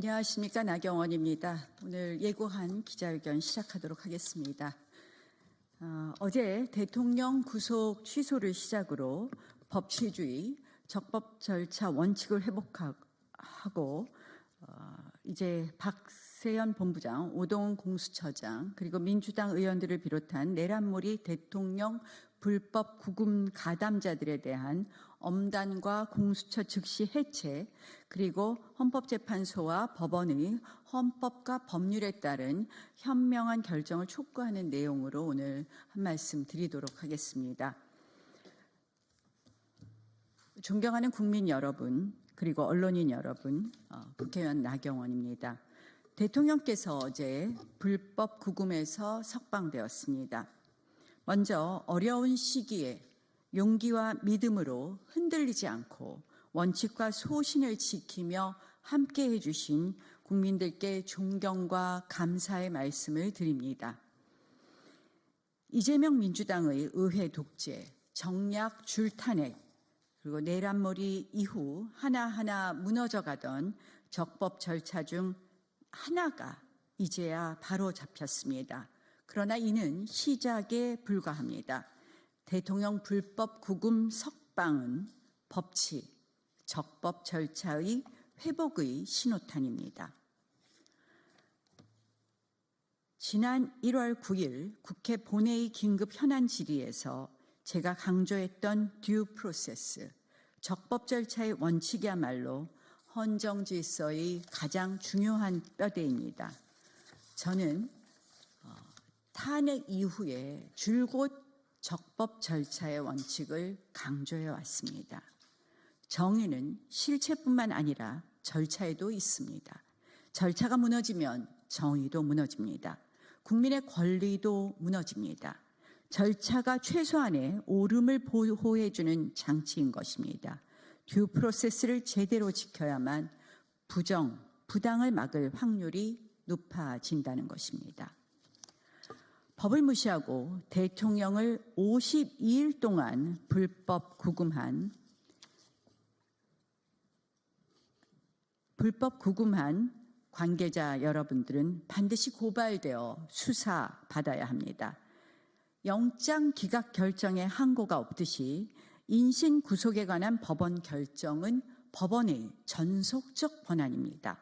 안녕하십니까. 나경원입니다. 오늘 예고한 기자회견 시작하도록 하겠습니다. 어제 대통령 구속 취소를 시작으로 법치주의, 적법 절차 원칙을 회복하고 이제 박세현 본부장, 오동훈 공수처장 그리고 민주당 의원들을 비롯한 내란몰이 대통령 불법 구금 가담자들에 대한 엄단과 공수처 즉시 해체, 그리고 헌법재판소와 법원의 헌법과 법률에 따른 현명한 결정을 촉구하는 내용으로 오늘 한 말씀 드리도록 하겠습니다. 존경하는 국민 여러분, 그리고 언론인 여러분, 국회의원 나경원입니다. 대통령께서 어제 불법 구금에서 석방되었습니다. 먼저 어려운 시기에 용기와 믿음으로 흔들리지 않고 원칙과 소신을 지키며 함께해 주신 국민들께 존경과 감사의 말씀을 드립니다. 이재명 민주당의 의회 독재, 정략 줄탄핵, 그리고 내란몰이 이후 하나하나 무너져가던 적법 절차 중 하나가 이제야 바로 잡혔습니다. 그러나 이는 시작에 불과합니다. 대통령 불법 구금 석방은 법치, 적법 절차의 회복의 신호탄입니다. 지난 1월 9일 국회 본회의 긴급 현안 질의에서 제가 강조했던 듀 프로세스, 적법 절차의 원칙이야말로 헌정 질서의 가장 중요한 뼈대입니다. 저는 탄핵 이후에 줄곧 적법 절차의 원칙을 강조해 왔습니다. 정의는 실체뿐만 아니라 절차에도 있습니다. 절차가 무너지면 정의도 무너집니다. 국민의 권리도 무너집니다. 절차가 최소한의 옳음을 보호해주는 장치인 것입니다. 듀 프로세스를 제대로 지켜야만 부정, 부당을 막을 확률이 높아진다는 것입니다. 법을 무시하고 대통령을 52일 동안 불법 구금한 관계자 여러분들은 반드시 고발되어 수사받아야 합니다. 영장 기각 결정에 항고가 없듯이 인신 구속에 관한 법원 결정은 법원의 전속적 권한입니다.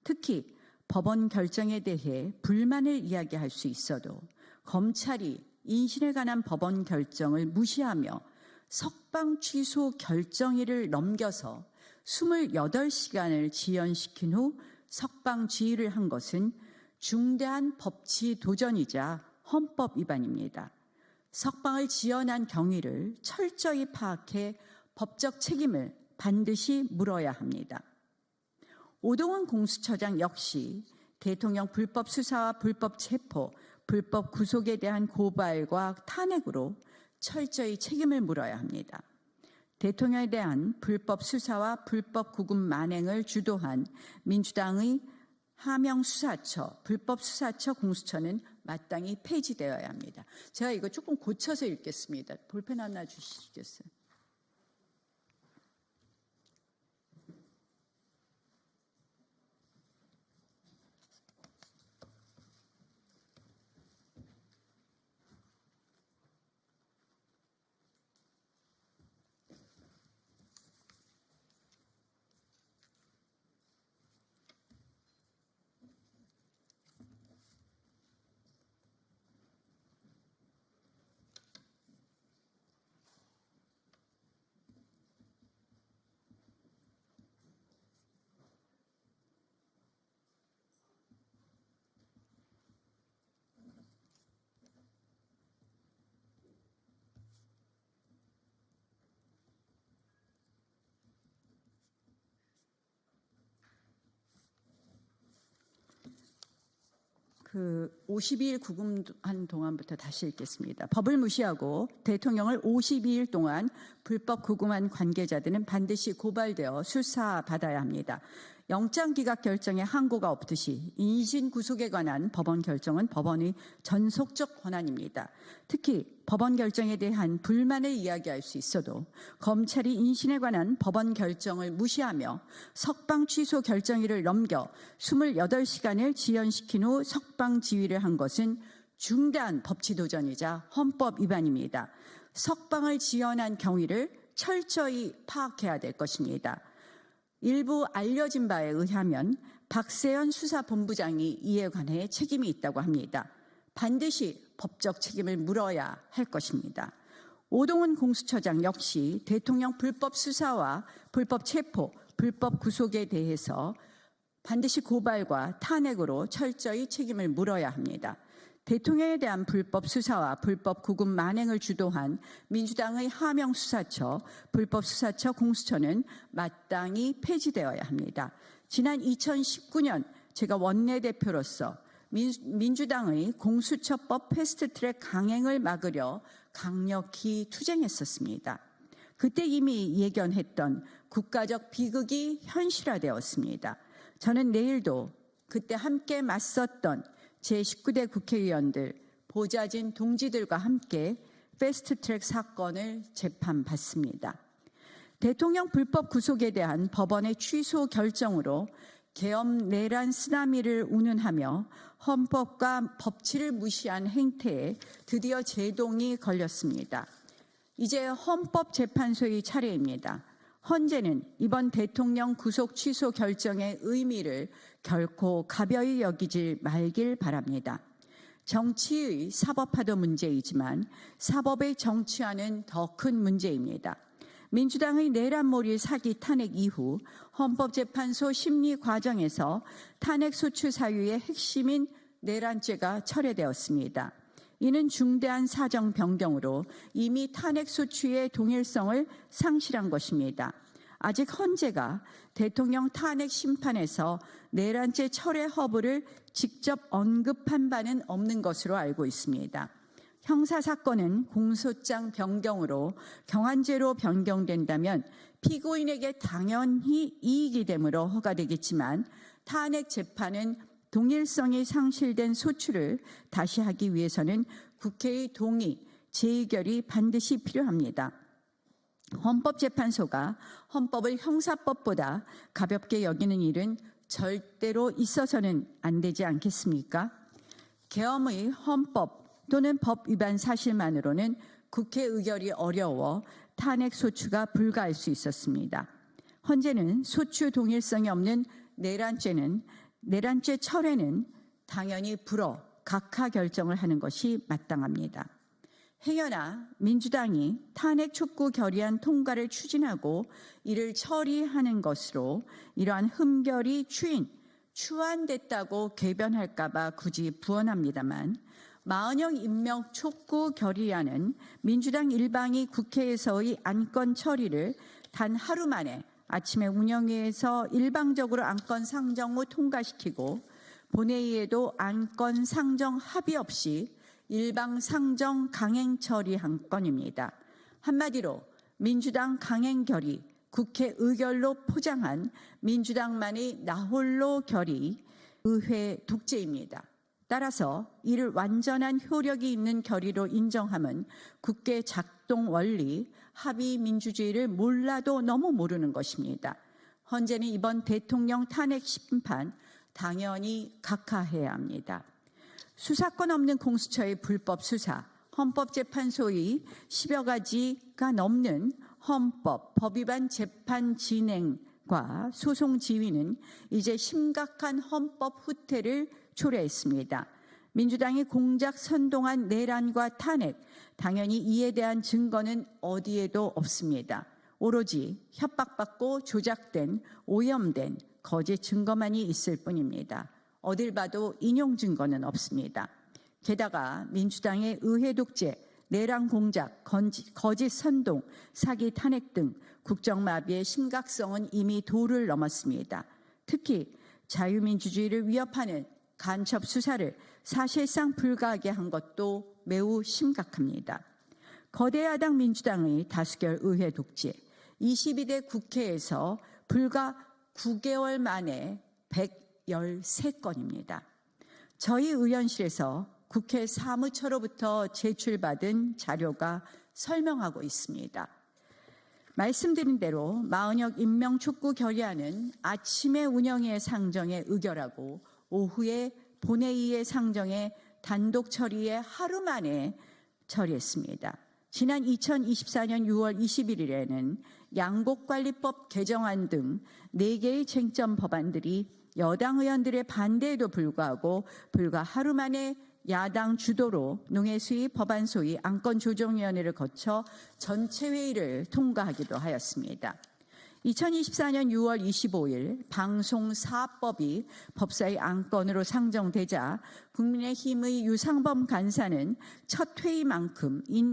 특히 법원 결정에 대해 불만을 이야기할 수 있어도 검찰이 인신에 관한 법원 결정을 무시하며 석방 취소 결정일을 넘겨서 28시간을 지연시킨 후 석방 지휘를 한 것은 중대한 법치 도전이자 헌법 위반입니다. 석방을 지연한 경위를 철저히 파악해 법적 책임을 반드시 물어야 합니다. 오동훈 공수처장 역시 대통령 불법 수사와 불법 체포, 불법 구속에 대한 고발과 탄핵으로 철저히 책임을 물어야 합니다. 대통령에 대한 불법 수사와 불법 구금 만행을 주도한 민주당의 하명수사처, 불법수사처 공수처는 마땅히 폐지되어야 합니다. 제가 이거 조금 고쳐서 읽겠습니다. 볼펜 하나 주시겠어요? 그 52일 구금한 동안부터 다시 읽겠습니다. 법을 무시하고 대통령을 52일 동안 불법 구금한 관계자들은 반드시 고발되어 수사받아야 합니다. 영장 기각 결정에 항고가 없듯이 인신 구속에 관한 법원 결정은 법원의 전속적 권한입니다. 특히 법원 결정에 대한 불만을 이야기할 수 있어도 검찰이 인신에 관한 법원 결정을 무시하며 석방 취소 결정일을 넘겨 28시간을 지연시킨 후 석방 지휘를 한 것은 중대한 법치 도전이자 헌법 위반입니다. 석방을 지연한 경위를 철저히 파악해야 될 것입니다. 일부 알려진 바에 의하면 박세현 수사본부장이 이에 관해 책임이 있다고 합니다. 반드시 법적 책임을 물어야 할 것입니다. 오동훈 공수처장 역시 대통령 불법 수사와 불법 체포, 불법 구속에 대해서 반드시 고발과 탄핵으로 철저히 책임을 물어야 합니다. 대통령에 대한 불법 수사와 불법 구금 만행을 주도한 민주당의 하명수사처, 불법수사처 공수처는 마땅히 폐지되어야 합니다. 지난 2019년 제가 원내대표로서 민주당의 공수처법 패스트트랙 강행을 막으려 강력히 투쟁했었습니다. 그때 이미 예견했던 국가적 비극이 현실화되었습니다. 저는 내일도 그때 함께 맞섰던 제19대 국회의원들, 보좌진 동지들과 함께 패스트트랙 사건을 재판받습니다. 대통령 불법 구속에 대한 법원의 취소 결정으로 계엄 내란 쓰나미를 운운하며 헌법과 법치를 무시한 행태에 드디어 제동이 걸렸습니다. 이제 헌법재판소의 차례입니다. 헌재는 이번 대통령 구속 취소 결정의 의미를 결코 가벼이 여기지 말길 바랍니다. 정치의 사법화도 문제이지만 사법의 정치화는 더 큰 문제입니다. 민주당의 내란몰이 사기 탄핵 이후 헌법재판소 심리 과정에서 탄핵소추 사유의 핵심인 내란죄가 철회되었습니다. 이는 중대한 사정 변경으로 이미 탄핵소추의 동일성을 상실한 것입니다. 아직 헌재가 대통령 탄핵 심판에서 내란죄 철회 허브를 직접 언급한 바는 없는 것으로 알고 있습니다. 형사사건은 공소장 변경으로 경한죄로 변경된다면 피고인에게 당연히 이익이 되므로 허가되겠지만 탄핵 재판은 동일성이 상실된 소추를 다시 하기 위해서는 국회의 동의, 재의결이 반드시 필요합니다. 헌법재판소가 헌법을 형사법보다 가볍게 여기는 일은 절대로 있어서는 안 되지 않겠습니까? 계엄의 헌법 또는 법 위반 사실만으로는 국회 의결이 어려워 탄핵 소추가 불가할 수 있었습니다. 헌재는 소추 동일성이 없는 내란죄 철회는 당연히 불어 각하 결정을 하는 것이 마땅합니다. 행여나 민주당이 탄핵 촉구 결의안 통과를 추진하고 이를 처리하는 것으로 이러한 흠결이 추안됐다고 궤변할까 봐 굳이 부언합니다만 마은영 임명 촉구 결의안은 민주당 일방이 국회에서의 안건 처리를 단 하루 만에 아침에 운영위에서 일방적으로 안건 상정 후 통과시키고 본회의에도 안건 상정 합의 없이 일방 상정 강행 처리한 건입니다. 한마디로 민주당 강행 결의, 국회 의결로 포장한 민주당만의 나홀로 결의, 의회 독재입니다. 따라서 이를 완전한 효력이 있는 결의로 인정함은 국회 작동 원리, 합의 민주주의를 몰라도 너무 모르는 것입니다. 헌재는 이번 대통령 탄핵 심판 당연히 각하해야 합니다. 수사권 없는 공수처의 불법 수사, 헌법재판소의 10여 가지가 넘는 헌법, 법 위반 재판 진행과 소송 지휘는 이제 심각한 헌법 후퇴를 초래했습니다. 민주당이 공작 선동한 내란과 탄핵, 당연히 이에 대한 증거는 어디에도 없습니다. 오로지 협박받고 조작된, 오염된 거짓 증거만이 있을 뿐입니다. 어딜 봐도 인용 증거는 없습니다. 게다가 민주당의 의회 독재, 내란 공작, 거짓 선동, 사기 탄핵 등 국정마비의 심각성은 이미 도를 넘었습니다. 특히 자유민주주의를 위협하는 간첩 수사를 사실상 불가하게 한 것도 매우 심각합니다. 거대 야당 민주당의 다수결 의회 독재, 22대 국회에서 불과 9개월 만에 113건입니다. 저희 의원실에서 국회 사무처로부터 제출받은 자료가 설명하고 있습니다. 말씀드린 대로 마은혁 임명촉구 결의안은 아침에 운영위의 상정에 의결하고 오후에 본회의의 상정에 단독 처리에 하루 만에 처리했습니다. 지난 2024년 6월 21일에는 양곡관리법 개정안 등 4개의 쟁점 법안들이 여당 의원들의 반대에도 불구하고 불과 하루 만에 야당 주도로 농해수위 법안소위 안건조정위원회를 거쳐 전체 회의를 통과하기도 하였습니다. 2024년 6월 25일 방송사업법이 법사위 안건으로 상정되자 국민의힘의 유상범 간사는 첫 회의인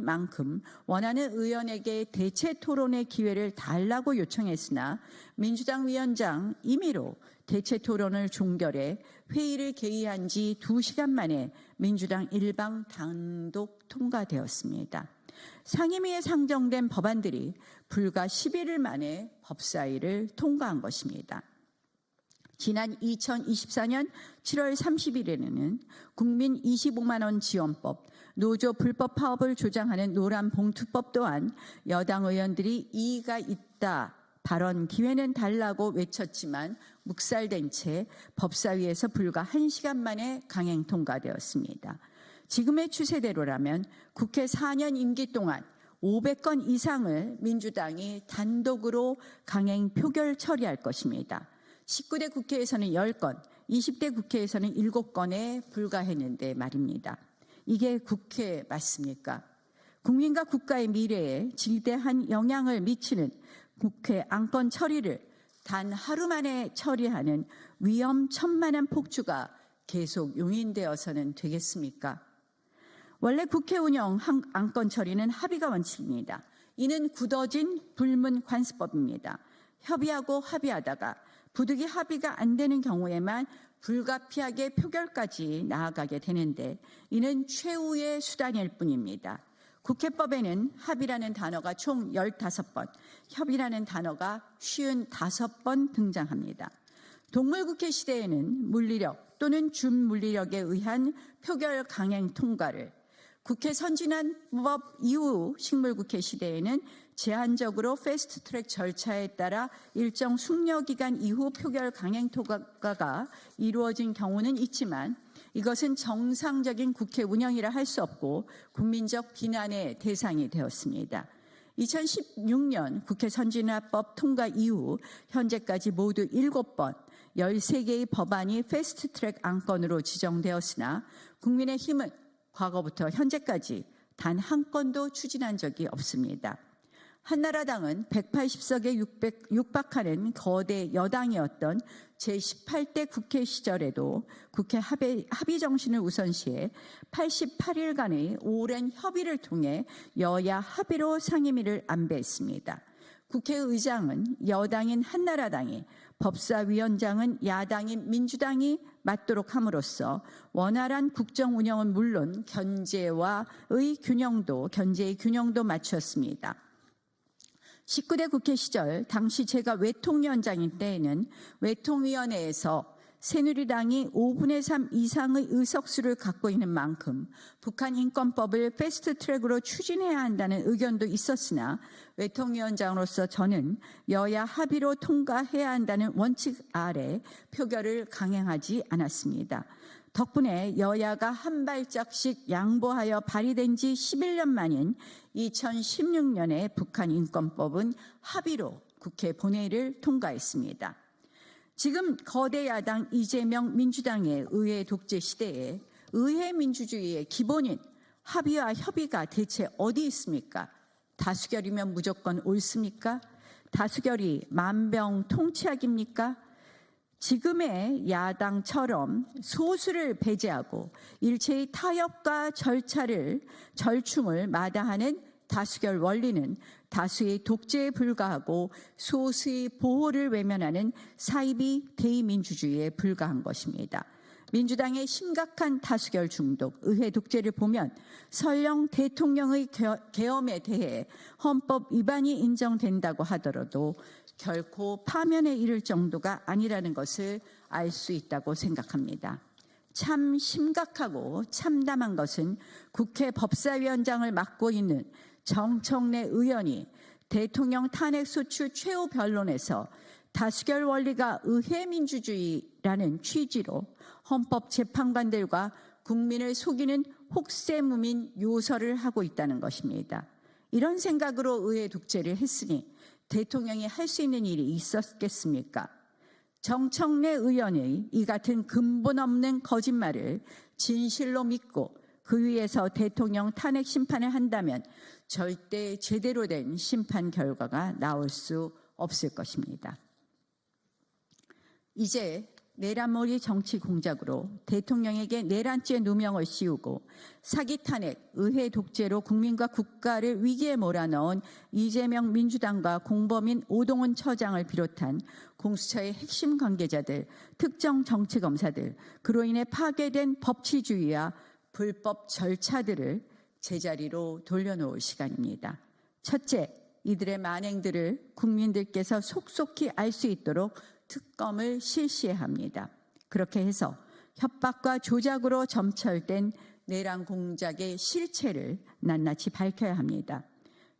만큼 원하는 의원에게 대체 토론의 기회를 달라고 요청했으나 민주당 위원장 임의로 대체 토론을 종결해 회의를 개의한 지 2시간 만에 민주당 일방 단독 통과되었습니다. 상임위에 상정된 법안들이 불과 11일 만에 법사위를 통과한 것입니다. 지난 2024년 7월 30일에는 국민 25만 원 지원법, 노조 불법 파업을 조장하는 노란봉투법 또한 여당 의원들이 이의가 있다, 발언 기회는 달라고 외쳤지만 묵살된 채 법사위에서 불과 1시간 만에 강행 통과되었습니다. 지금의 추세대로라면 국회 4년 임기 동안 500건 이상을 민주당이 단독으로 강행 표결 처리할 것입니다. 19대 국회에서는 10건, 20대 국회에서는 7건에 불과했는데 말입니다. 이게 국회 맞습니까? 국민과 국가의 미래에 지대한 영향을 미치는 국회 안건 처리를 단 하루 만에 처리하는 위험천만한 폭주가 계속 용인되어서는 되겠습니까? 원래 국회 운영 안건 처리는 합의가 원칙입니다. 이는 굳어진 불문관습법입니다. 협의하고 합의하다가 부득이 합의가 안 되는 경우에만 불가피하게 표결까지 나아가게 되는데 이는 최후의 수단일 뿐입니다. 국회법에는 합의라는 단어가 총 15번, 협의라는 단어가 55번 등장합니다. 동물국회 시대에는 물리력 또는 준물리력에 의한 표결 강행 통과를, 국회 선진화법 이후 식물국회 시대에는 제한적으로 패스트트랙 절차에 따라 일정 숙려기간 이후 표결 강행 통과가 이루어진 경우는 있지만 이것은 정상적인 국회 운영이라 할 수 없고 국민적 비난의 대상이 되었습니다. 2016년 국회 선진화법 통과 이후 현재까지 모두 7번 13개의 법안이 패스트트랙 안건으로 지정되었으나 국민의힘은 과거부터 현재까지 단 한 건도 추진한 적이 없습니다. 한나라당은 180석에 육박하는 거대 여당이었던 제18대 국회 시절에도 국회 합의 정신을 우선시해 88일간의 오랜 협의를 통해 여야 합의로 상임위를 안배했습니다. 국회의장은 여당인 한나라당이, 법사위원장은 야당인 민주당이 맡도록 함으로써 원활한 국정 운영은 물론 견제의 균형도 맞췄습니다. 19대 국회 시절 당시 제가 외통위원장인 때에는 외통위원회에서 새누리당이 5분의 3 이상의 의석수를 갖고 있는 만큼 북한 인권법을 패스트트랙으로 추진해야 한다는 의견도 있었으나 외통위원장으로서 저는 여야 합의로 통과해야 한다는 원칙 아래 표결을 강행하지 않았습니다. 덕분에 여야가 한 발짝씩 양보하여 발의된 지 11년 만인 2016년에 북한 인권법은 합의로 국회 본회의를 통과했습니다. 지금 거대 야당 이재명 민주당의 의회 독재 시대에 의회 민주주의의 기본인 합의와 협의가 대체 어디 있습니까? 다수결이면 무조건 옳습니까? 다수결이 만병통치약입니까? 지금의 야당처럼 소수를 배제하고 일체의 타협과 절충을 마다하는 다수결 원리는 다수의 독재에 불과하고 소수의 보호를 외면하는 사이비 대의민주주의에 불과한 것입니다. 민주당의 심각한 다수결 중독, 의회 독재를 보면 설령 대통령의 계엄에 대해 헌법 위반이 인정된다고 하더라도 결코 파면에 이를 정도가 아니라는 것을 알 수 있다고 생각합니다. 참 심각하고 참담한 것은 국회 법사위원장을 맡고 있는 정청래 의원이 대통령 탄핵 소추 최후 변론에서 다수결 원리가 의회 민주주의라는 취지로 헌법재판관들과 국민을 속이는 혹세무민 요설을 하고 있다는 것입니다. 이런 생각으로 의회 독재를 했으니 대통령이 할 수 있는 일이 있었겠습니까? 정청래 의원의 이 같은 근본 없는 거짓말을 진실로 믿고 그 위에서 대통령 탄핵 심판을 한다면 절대 제대로 된 심판 결과가 나올 수 없을 것입니다. 이제 내란몰이 정치 공작으로 대통령에게 내란죄 누명을 씌우고 사기 탄핵, 의회 독재로 국민과 국가를 위기에 몰아넣은 이재명 민주당과 공범인 오동훈 처장을 비롯한 공수처의 핵심 관계자들, 특정 정치검사들, 그로 인해 파괴된 법치주의와 불법 절차들을 제자리로 돌려놓을 시간입니다. 첫째, 이들의 만행들을 국민들께서 속속히 알 수 있도록 특검을 실시해야 합니다. 그렇게 해서 협박과 조작으로 점철된 내란 공작의 실체를 낱낱이 밝혀야 합니다.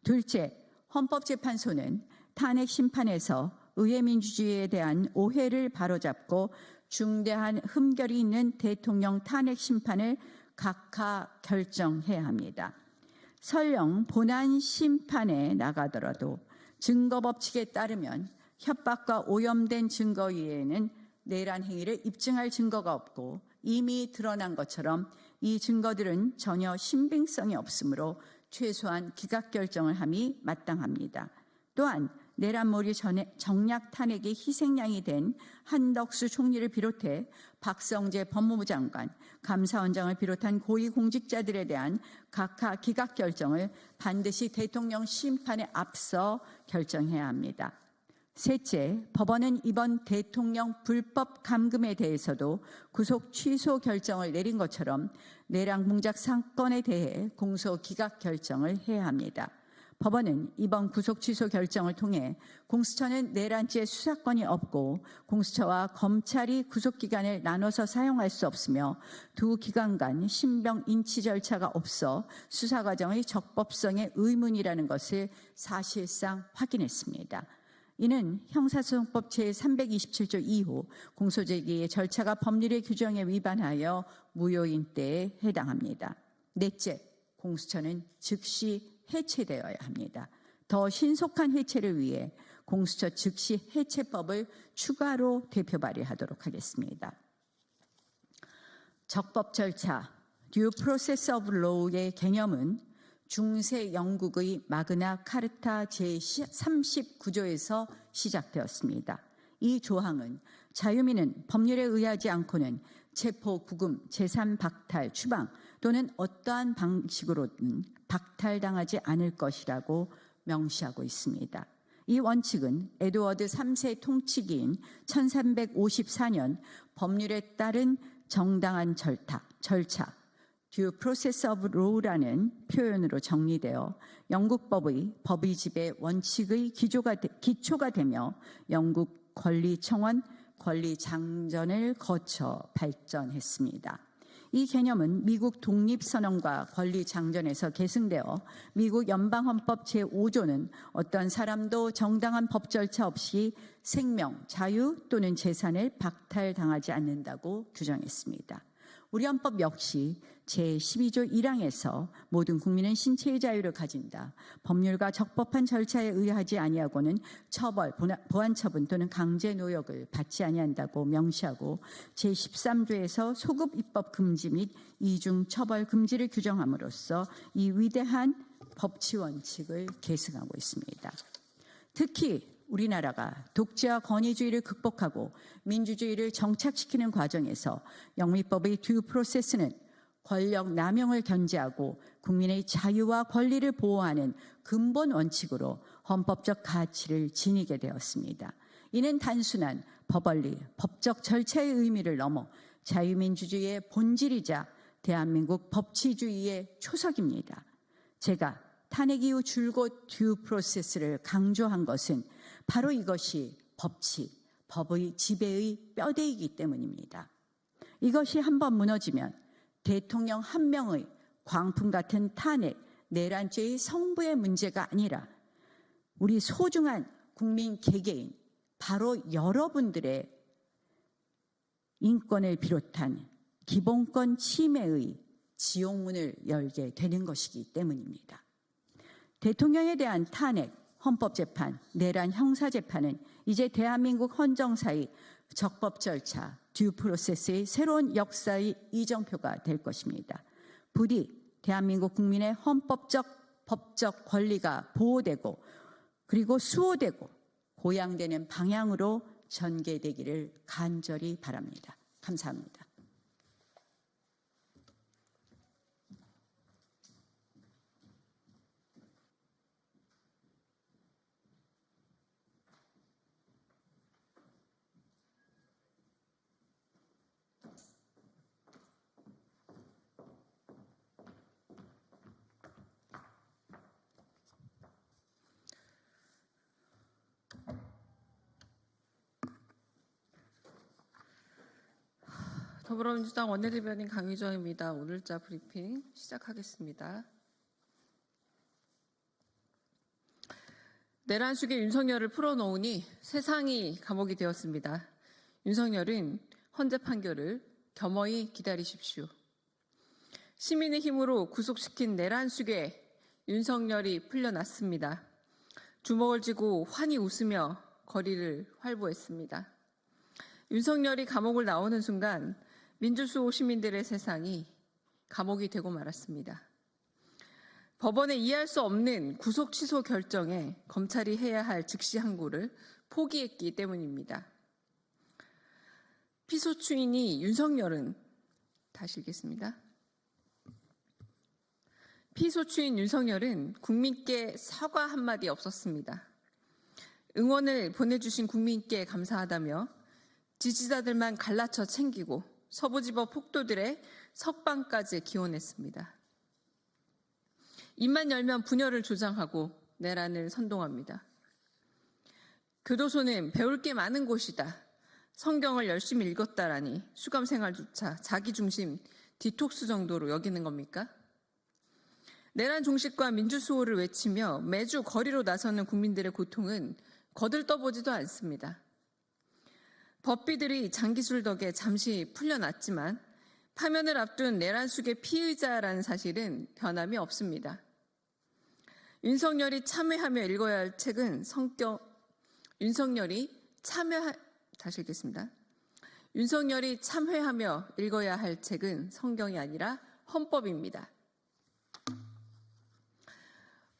둘째, 헌법재판소는 탄핵 심판에서 의회 민주주의에 대한 오해를 바로잡고 중대한 흠결이 있는 대통령 탄핵 심판을 각하 결정해야 합니다. 설령 본안 심판에 나가더라도 증거 법칙에 따르면 협박과 오염된 증거 외에는 내란 행위를 입증할 증거가 없고 이미 드러난 것처럼 이 증거들은 전혀 신빙성이 없으므로 최소한 기각 결정을 함이 마땅합니다. 또한 내란몰이 정략 탄핵의 희생양이 된 한덕수 총리를 비롯해 박성재 법무부 장관, 감사원장을 비롯한 고위공직자들에 대한 각하 기각 결정을 반드시 대통령 심판에 앞서 결정해야 합니다. 셋째, 법원은 이번 대통령 불법 감금에 대해서도 구속 취소 결정을 내린 것처럼 내란 공작 사건에 대해 공소 기각 결정을 해야 합니다. 법원은 이번 구속 취소 결정을 통해 공수처는 내란죄 수사권이 없고 공수처와 검찰이 구속기간을 나눠서 사용할 수 없으며 두 기관 간 신병 인치 절차가 없어 수사 과정의 적법성에 의문이라는 것을 사실상 확인했습니다. 이는 형사소송법 제327조 2호 공소제기의 절차가 법률의 규정에 위반하여 무효인대에 해당합니다. 넷째, 공수처는 즉시 해체되어야 합니다. 더 신속한 해체를 위해 공수처 즉시 해체법을 추가로 대표 발의하도록 하겠습니다. 적법 절차, Due Process of Law의 개념은 중세 영국의 마그나 카르타 제39조에서 시작되었습니다. 이 조항은 자유민은 법률에 의하지 않고는 체포, 구금, 재산 박탈, 추방 또는 어떠한 방식으로든 박탈당하지 않을 것이라고 명시하고 있습니다. 이 원칙은 에드워드 3세 통치기인 1354년 법률에 따른 정당한 절차 Due Process of Law라는 표현으로 정리되어 영국법의 법의집의 원칙의 기초가 되며 영국 권리청원, 권리장전을 거쳐 발전했습니다. 이 개념은 미국 독립선언과 권리장전에서 계승되어 미국 연방헌법 제5조는 어떤 사람도 정당한 법 절차 없이 생명, 자유 또는 재산을 박탈당하지 않는다고 규정했습니다. 우리 헌법 역시 제12조 1항에서 모든 국민은 신체의 자유를 가진다. 법률과 적법한 절차에 의하지 아니하고는 처벌, 보안처분 또는 강제노역을 받지 아니한다고 명시하고 제13조에서 소급 입법 금지 및 이중 처벌 금지를 규정함으로써 이 위대한 법치 원칙을 계승하고 있습니다. 특히 우리나라가 독재와 권위주의를 극복하고 민주주의를 정착시키는 과정에서 영미법의 듀 프로세스는 권력 남용을 견제하고 국민의 자유와 권리를 보호하는 근본 원칙으로 헌법적 가치를 지니게 되었습니다. 이는 단순한 법원리, 법적 절차의 의미를 넘어 자유민주주의의 본질이자 대한민국 법치주의의 초석입니다. 제가 탄핵 이후 줄곧 듀 프로세스를 강조한 것은 바로 이것이 법치, 법의 지배의 뼈대이기 때문입니다. 이것이 한번 무너지면 대통령 한 명의 광풍 같은 탄핵, 내란죄의 성부의 문제가 아니라 우리 소중한 국민 개개인, 바로 여러분들의 인권을 비롯한 기본권 침해의 지옥문을 열게 되는 것이기 때문입니다. 대통령에 대한 탄핵, 헌법재판, 내란 형사재판은 이제 대한민국 헌정사의 적법 절차, 듀 프로세스의 새로운 역사의 이정표가 될 것입니다. 부디 대한민국 국민의 헌법적, 법적 권리가 보호되고 그리고 수호되고 보양되는 방향으로 전개되기를 간절히 바랍니다. 감사합니다. 더불어민주당 원내대변인 강유정입니다. 오늘자 브리핑 시작하겠습니다. 내란 수계 윤석열을 풀어놓으니 세상이 감옥이 되었습니다. 윤석열은 헌재 판결을 겸허히 기다리십시오. 시민의 힘으로 구속시킨 내란 수계 윤석열이 풀려났습니다. 주먹을 쥐고 환히 웃으며 거리를 활보했습니다. 윤석열이 감옥을 나오는 순간 민주수호 시민들의 세상이 감옥이 되고 말았습니다. 법원의 이해할 수 없는 구속 취소 결정에 검찰이 해야 할 즉시 항고를 포기했기 때문입니다. 피소추인이 윤석열은 다시 읽겠습니다. 피소추인 윤석열은 국민께 사과 한마디 없었습니다. 응원을 보내주신 국민께 감사하다며 지지자들만 갈라쳐 챙기고 서부지법 폭도들의 석방까지 기원했습니다. 입만 열면 분열을 조장하고 내란을 선동합니다. 교도소는 배울 게 많은 곳이다. 성경을 열심히 읽었다라니 수감생활조차 자기중심 디톡스 정도로 여기는 겁니까? 내란 종식과 민주수호를 외치며 매주 거리로 나서는 국민들의 고통은 거들떠보지도 않습니다. 법비들이 장기술 덕에 잠시 풀려났지만 파면을 앞둔 내란 수계 피의자라는 사실은 변함이 없습니다. 윤석열이 참여하며 읽어야 할 책은 윤석열이 참회하며 읽어야 할 책은 성경이 아니라 헌법입니다.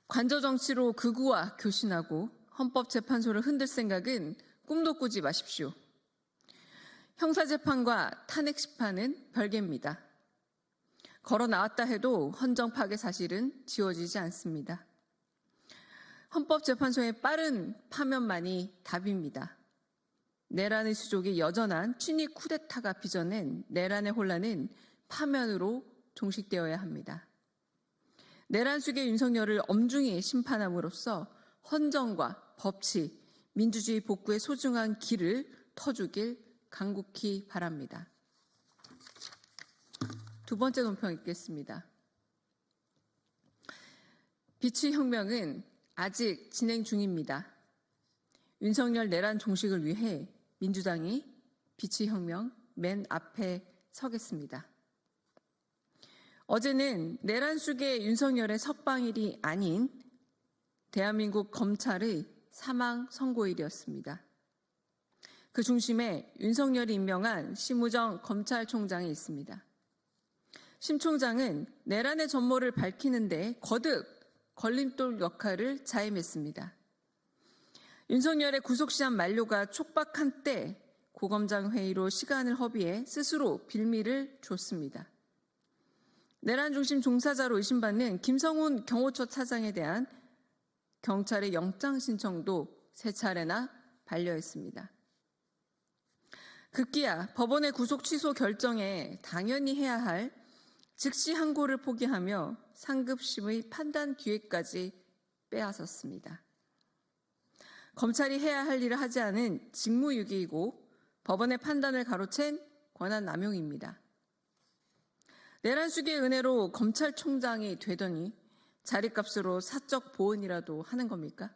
관저정치로 극우와 교신하고 헌법재판소를 흔들 생각은 꿈도 꾸지 마십시오. 형사재판과 탄핵심판은 별개입니다. 걸어 나왔다 해도 헌정 파괴 사실은 지워지지 않습니다. 헌법재판소의 빠른 파면만이 답입니다. 내란의 수족이 여전한 친위 쿠데타가 빚어낸 내란의 혼란은 파면으로 종식되어야 합니다. 내란 수계 윤석열을 엄중히 심판함으로써 헌정과 법치, 민주주의 복구의 소중한 길을 터주길 간곡히 바랍니다. 두 번째 논평 읽겠습니다. 빛의 혁명은 아직 진행 중입니다. 윤석열 내란 종식을 위해 민주당이 빛의 혁명 맨 앞에 서겠습니다. 어제는 내란 수계 윤석열의 석방일이 아닌 대한민국 검찰의 사망 선고일이었습니다. 그 중심에 윤석열이 임명한 심우정 검찰총장이 있습니다. 심 총장은 내란의 전모를 밝히는데 거듭 걸림돌 역할을 자임했습니다. 윤석열의 구속시한 만료가 촉박한 때 고검장 회의로 시간을 허비해 스스로 빌미를 줬습니다. 내란 중심 종사자로 의심받는 김성훈 경호처 차장에 대한 경찰의 영장 신청도 세 차례나 반려했습니다. 급기야 법원의 구속 취소 결정에 당연히 해야 할 즉시 항고를 포기하며 상급심의 판단 기회까지 빼앗았습니다. 검찰이 해야 할 일을 하지 않은 직무유기이고 법원의 판단을 가로챈 권한 남용입니다. 내란숙의 은혜로 검찰총장이 되더니 자리값으로 사적 보은이라도 하는 겁니까?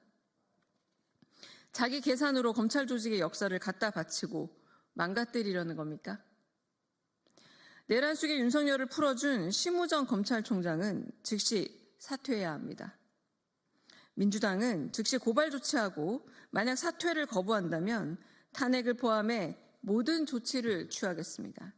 자기 계산으로 검찰 조직의 역사를 갖다 바치고 망가뜨리려는 겁니까? 내란숙의 윤석열을 풀어준 심우정 검찰총장은 즉시 사퇴해야 합니다. 민주당은 즉시 고발 조치하고 만약 사퇴를 거부한다면 탄핵을 포함해 모든 조치를 취하겠습니다.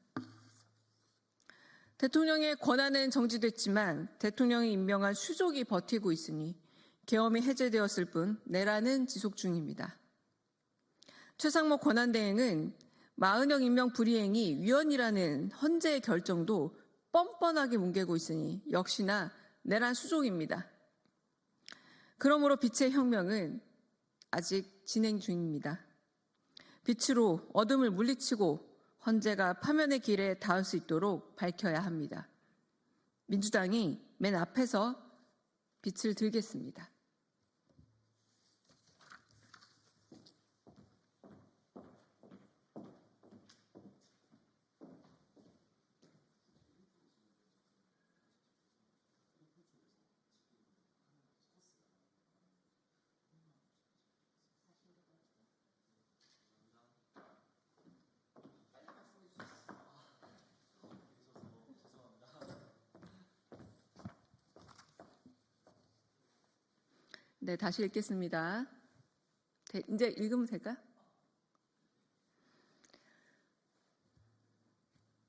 대통령의 권한은 정지됐지만 대통령이 임명한 수족이 버티고 있으니 계엄이 해제되었을 뿐 내란은 지속 중입니다. 최상목 권한대행은 마은영 임명 불이행이 위헌이라는 헌재의 결정도 뻔뻔하게 뭉개고 있으니 역시나 내란 수족입니다. 그러므로 빛의 혁명은 아직 진행 중입니다. 빛으로 어둠을 물리치고 헌재가 파면의 길에 닿을 수 있도록 밝혀야 합니다. 민주당이 맨 앞에서 빛을 들겠습니다. 네, 다시 읽겠습니다. 이제 읽으면 될까요?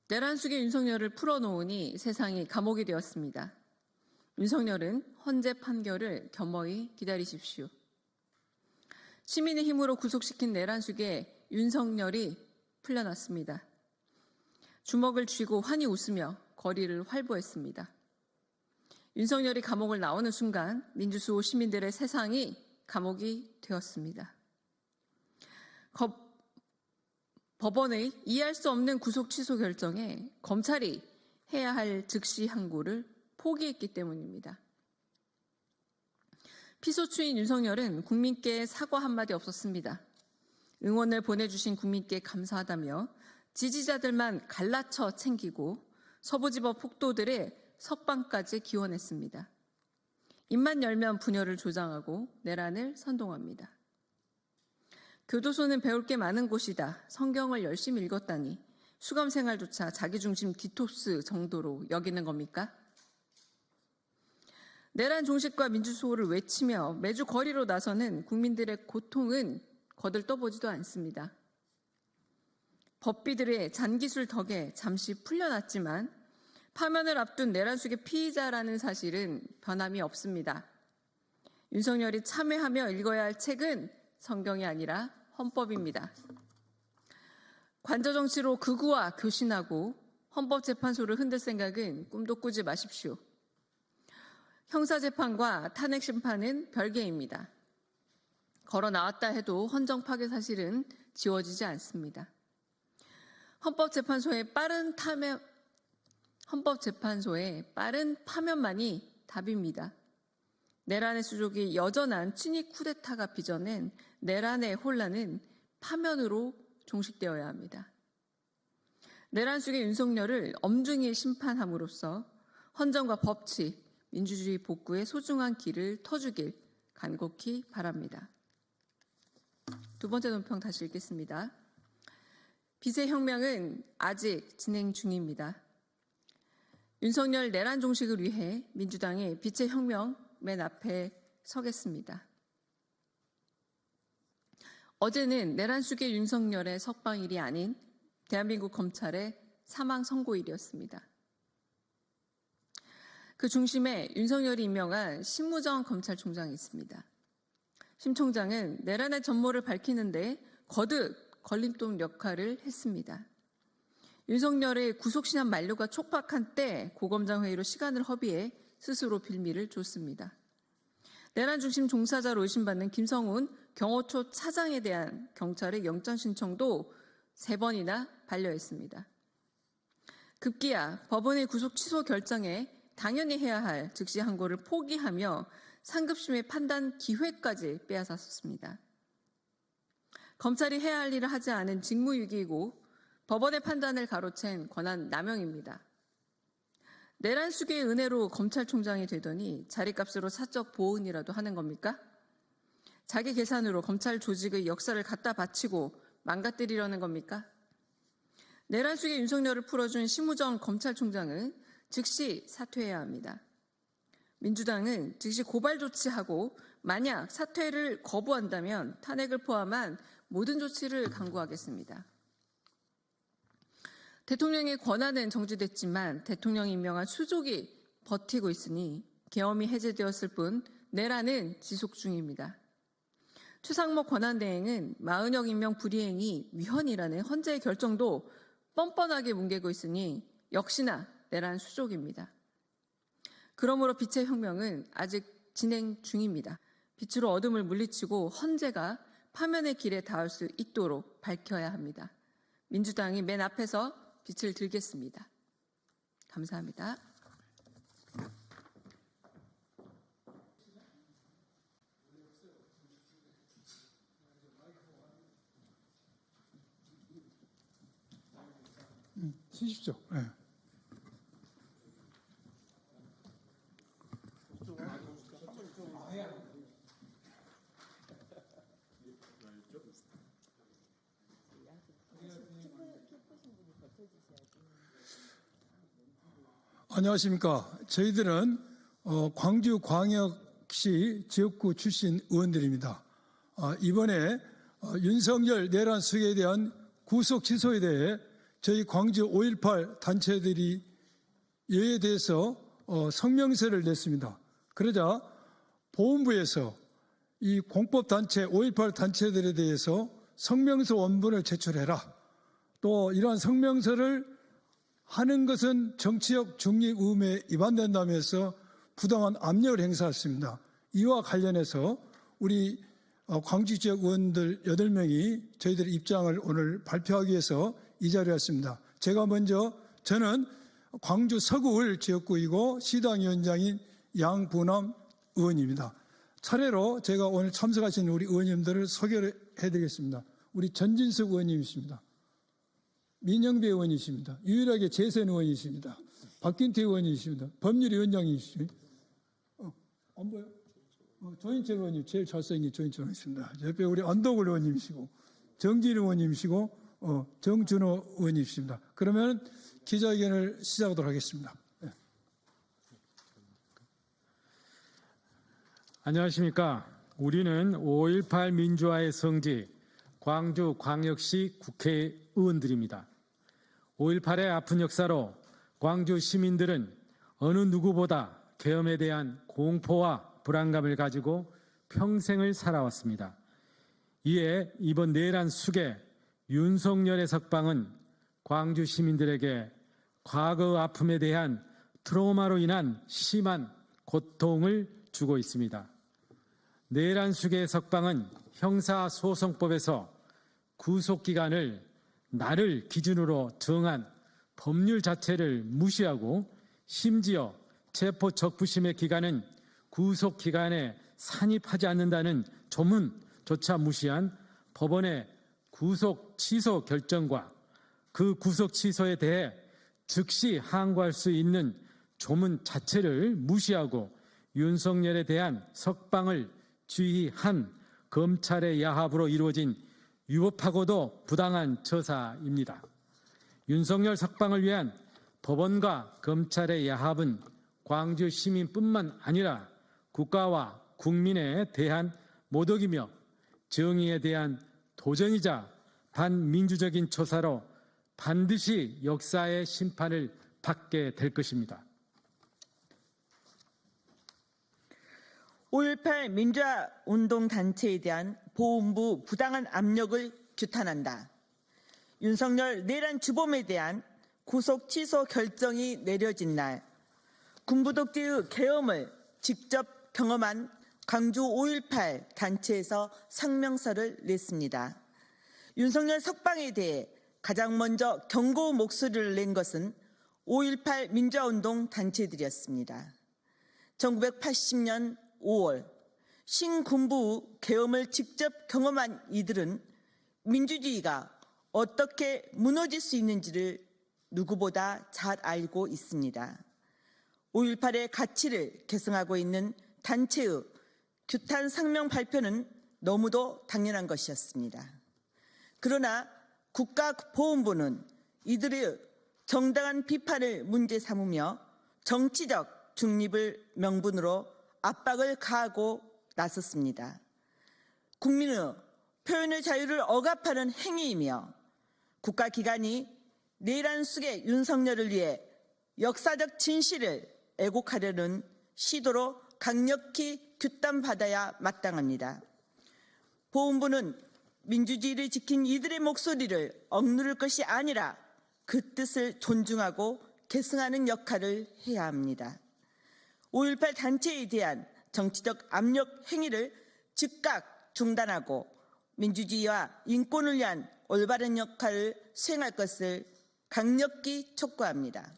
내란숙의 윤석열을 풀어놓으니 세상이 감옥이 되었습니다. 윤석열은 헌재 판결을 겸허히 기다리십시오. 시민의 힘으로 구속시킨 내란숙의 윤석열이 풀려났습니다. 주먹을 쥐고 환히 웃으며 거리를 활보했습니다. 윤석열이 감옥을 나오는 순간 민주수호 시민들의 세상이 감옥이 되었습니다. 법원의 이해할 수 없는 구속 취소 결정에 검찰이 해야 할 즉시 항고를 포기했기 때문입니다. 피소추인 윤석열은 국민께 사과 한마디 없었습니다. 응원을 보내주신 국민께 감사하다며 지지자들만 갈라쳐 챙기고 서부지법 폭도들의 석방까지 기원했습니다. 입만 열면 분열을 조장하고 내란을 선동합니다. 교도소는 배울 게 많은 곳이다. 성경을 열심히 읽었다니 수감 생활조차 자기중심 디톡스 정도로 여기는 겁니까? 내란 종식과 민주수호를 외치며 매주 거리로 나서는 국민들의 고통은 거들떠보지도 않습니다. 법비들의 잔기술 덕에 잠시 풀려났지만 파면을 앞둔 내란숙의 피의자라는 사실은 변함이 없습니다. 윤석열이 참회하며 읽어야 할 책은 성경이 아니라 헌법입니다. 관저정치로 극우와 교신하고 헌법재판소를 흔들 생각은 꿈도 꾸지 마십시오. 형사재판과 탄핵심판은 별개입니다. 걸어 나왔다 해도 헌정 파괴 사실은 지워지지 않습니다. 헌법재판소의 빠른 파면만이 답입니다. 내란의 수족이 여전한 친위 쿠데타가 빚어낸 내란의 혼란은 파면으로 종식되어야 합니다. 내란 속의 윤석열을 엄중히 심판함으로써 헌정과 법치, 민주주의 복구의 소중한 길을 터주길 간곡히 바랍니다. 두 번째 논평 다시 읽겠습니다. 빛의 혁명은 아직 진행 중입니다. 윤석열 내란 종식을 위해 민주당이 빛의 혁명 맨 앞에 서겠습니다. 어제는 내란 속의 윤석열의 석방일이 아닌 대한민국 검찰의 사망 선고일이었습니다. 그 중심에 윤석열이 임명한 심우정 검찰총장이 있습니다. 심 총장은 내란의 전모를 밝히는데 거듭 걸림돌 역할을 했습니다. 윤석열의 구속신한 만료가 촉박한 때 고검장 회의로 시간을 허비해 스스로 빌미를 줬습니다. 내란 중심 종사자로 의심받는 김성훈 경호처 차장에 대한 경찰의 영장 신청도 3번이나 반려했습니다. 급기야 법원의 구속 취소 결정에 당연히 해야 할 즉시 항고를 포기하며 상급심의 판단 기회까지 빼앗았습니다. 검찰이 해야 할 일을 하지 않은 직무유기이고 법원의 판단을 가로챈 권한 남용입니다. 내란 수계의 은혜로 검찰총장이 되더니 자리값으로 사적 보은이라도 하는 겁니까? 자기 계산으로 검찰 조직의 역사를 갖다 바치고 망가뜨리려는 겁니까? 내란 수계 윤석열을 풀어준 심우정 검찰총장은 즉시 사퇴해야 합니다. 민주당은 즉시 고발 조치하고 만약 사퇴를 거부한다면 탄핵을 포함한 모든 조치를 강구하겠습니다. 대통령의 권한은 정지됐지만 대통령이 임명한 수족이 버티고 있으니 계엄이 해제되었을 뿐 내란은 지속 중입니다. 최상목 권한대행은 마은혁 임명 불이행이 위헌이라는 헌재의 결정도 뻔뻔하게 뭉개고 있으니 역시나 내란 수족입니다. 그러므로 빛의 혁명은 아직 진행 중입니다. 빛으로 어둠을 물리치고 헌재가 파면의 길에 닿을 수 있도록 밝혀야 합니다. 민주당이 맨 앞에서 빛을 들겠습니다. 감사합니다. 쓰십시오. 네. 안녕하십니까. 저희들은 광주광역시 지역구 출신 의원들입니다. 이번에 윤석열 내란 수계에 대한 구속 취소에 대해 저희 광주 5.18 단체들이 이에 대해서 성명서를 냈습니다. 그러자 보훈부에서 이 공법단체 5.18 단체들에 대해서 성명서 원본을 제출해라. 또 이러한 성명서를 하는 것은 정치적 중립 의무에 위반된다면서 부당한 압력을 행사했습니다. 이와 관련해서 우리 광주 지역 의원들 8명이 저희들의 입장을 오늘 발표하기 위해서 이 자리에 왔습니다. 제가 먼저 저는 광주 서구을 지역구이고 시당위원장인 양부남 의원입니다. 차례로 제가 오늘 참석하신 우리 의원님들을 소개를 해드리겠습니다. 우리 전진숙 의원님이십니다. 민영배 의원이십니다. 유일하게 재선 의원이십니다. 박균태 의원이십니다. 법률위원장이십니다. 안 보여? 조인철 의원님, 제일 잘생긴 조인철 의원이십니다. 옆에 우리 안도걸 의원님이시고, 정진 의원님이시고, 정준호 의원이십니다. 그러면 기자회견을 시작하도록 하겠습니다. 네. 안녕하십니까. 우리는 5.18 민주화의 성지, 광주광역시 국회의원들입니다. 5.18의 아픈 역사로 광주 시민들은 어느 누구보다 계엄에 대한 공포와 불안감을 가지고 평생을 살아왔습니다. 이에 이번 내란 수계 윤석열의 석방은 광주 시민들에게 과거 아픔에 대한 트라우마로 인한 심한 고통을 주고 있습니다. 내란 수계의 석방은 형사소송법에서 구속기간을 날을 기준으로 정한 법률 자체를 무시하고 심지어 체포적부심의 기간은 구속기간에 산입하지 않는다는 조문조차 무시한 법원의 구속 취소 결정과 그 구속 취소에 대해 즉시 항고할 수 있는 조문 자체를 무시하고 윤석열에 대한 석방을 지휘한 검찰의 야합으로 이루어진 위법하고도 부당한 처사입니다. 윤석열 석방을 위한 법원과 검찰의 야합은 광주 시민뿐만 아니라 국가와 국민에 대한 모독이며 정의에 대한 도전이자 반민주적인 처사로 반드시 역사의 심판을 받게 될 것입니다. 5.18 민주화운동단체에 대한 보훈부 부당한 압력을 규탄한다. 윤석열 내란 주범에 대한 구속 취소 결정이 내려진 날 군부독재의 계엄을 직접 경험한 광주 5.18 단체에서 성명서를 냈습니다. 윤석열 석방에 대해 가장 먼저 경고 목소리를 낸 것은 5.18 민주화운동 단체들이었습니다. 1980년 5월 신군부 계엄을 직접 경험한 이들은 민주주의가 어떻게 무너질 수 있는지를 누구보다 잘 알고 있습니다. 5.18의 가치를 계승하고 있는 단체의 규탄 성명 발표는 너무도 당연한 것이었습니다. 그러나 국가보훈부는 이들의 정당한 비판을 문제 삼으며 정치적 중립을 명분으로 압박을 가하고 나섰습니다. 국민의 표현의 자유를 억압하는 행위이며 국가기관이 내란 속의 윤석열을 위해 역사적 진실을 애곡하려는 시도로 강력히 규탄받아야 마땅합니다. 보훈부는 민주주의를 지킨 이들의 목소리를 억누를 것이 아니라 그 뜻을 존중하고 계승하는 역할을 해야 합니다. 5.18 단체에 대한 정치적 압력 행위를 즉각 중단하고 민주주의와 인권을 위한 올바른 역할을 수행할 것을 강력히 촉구합니다.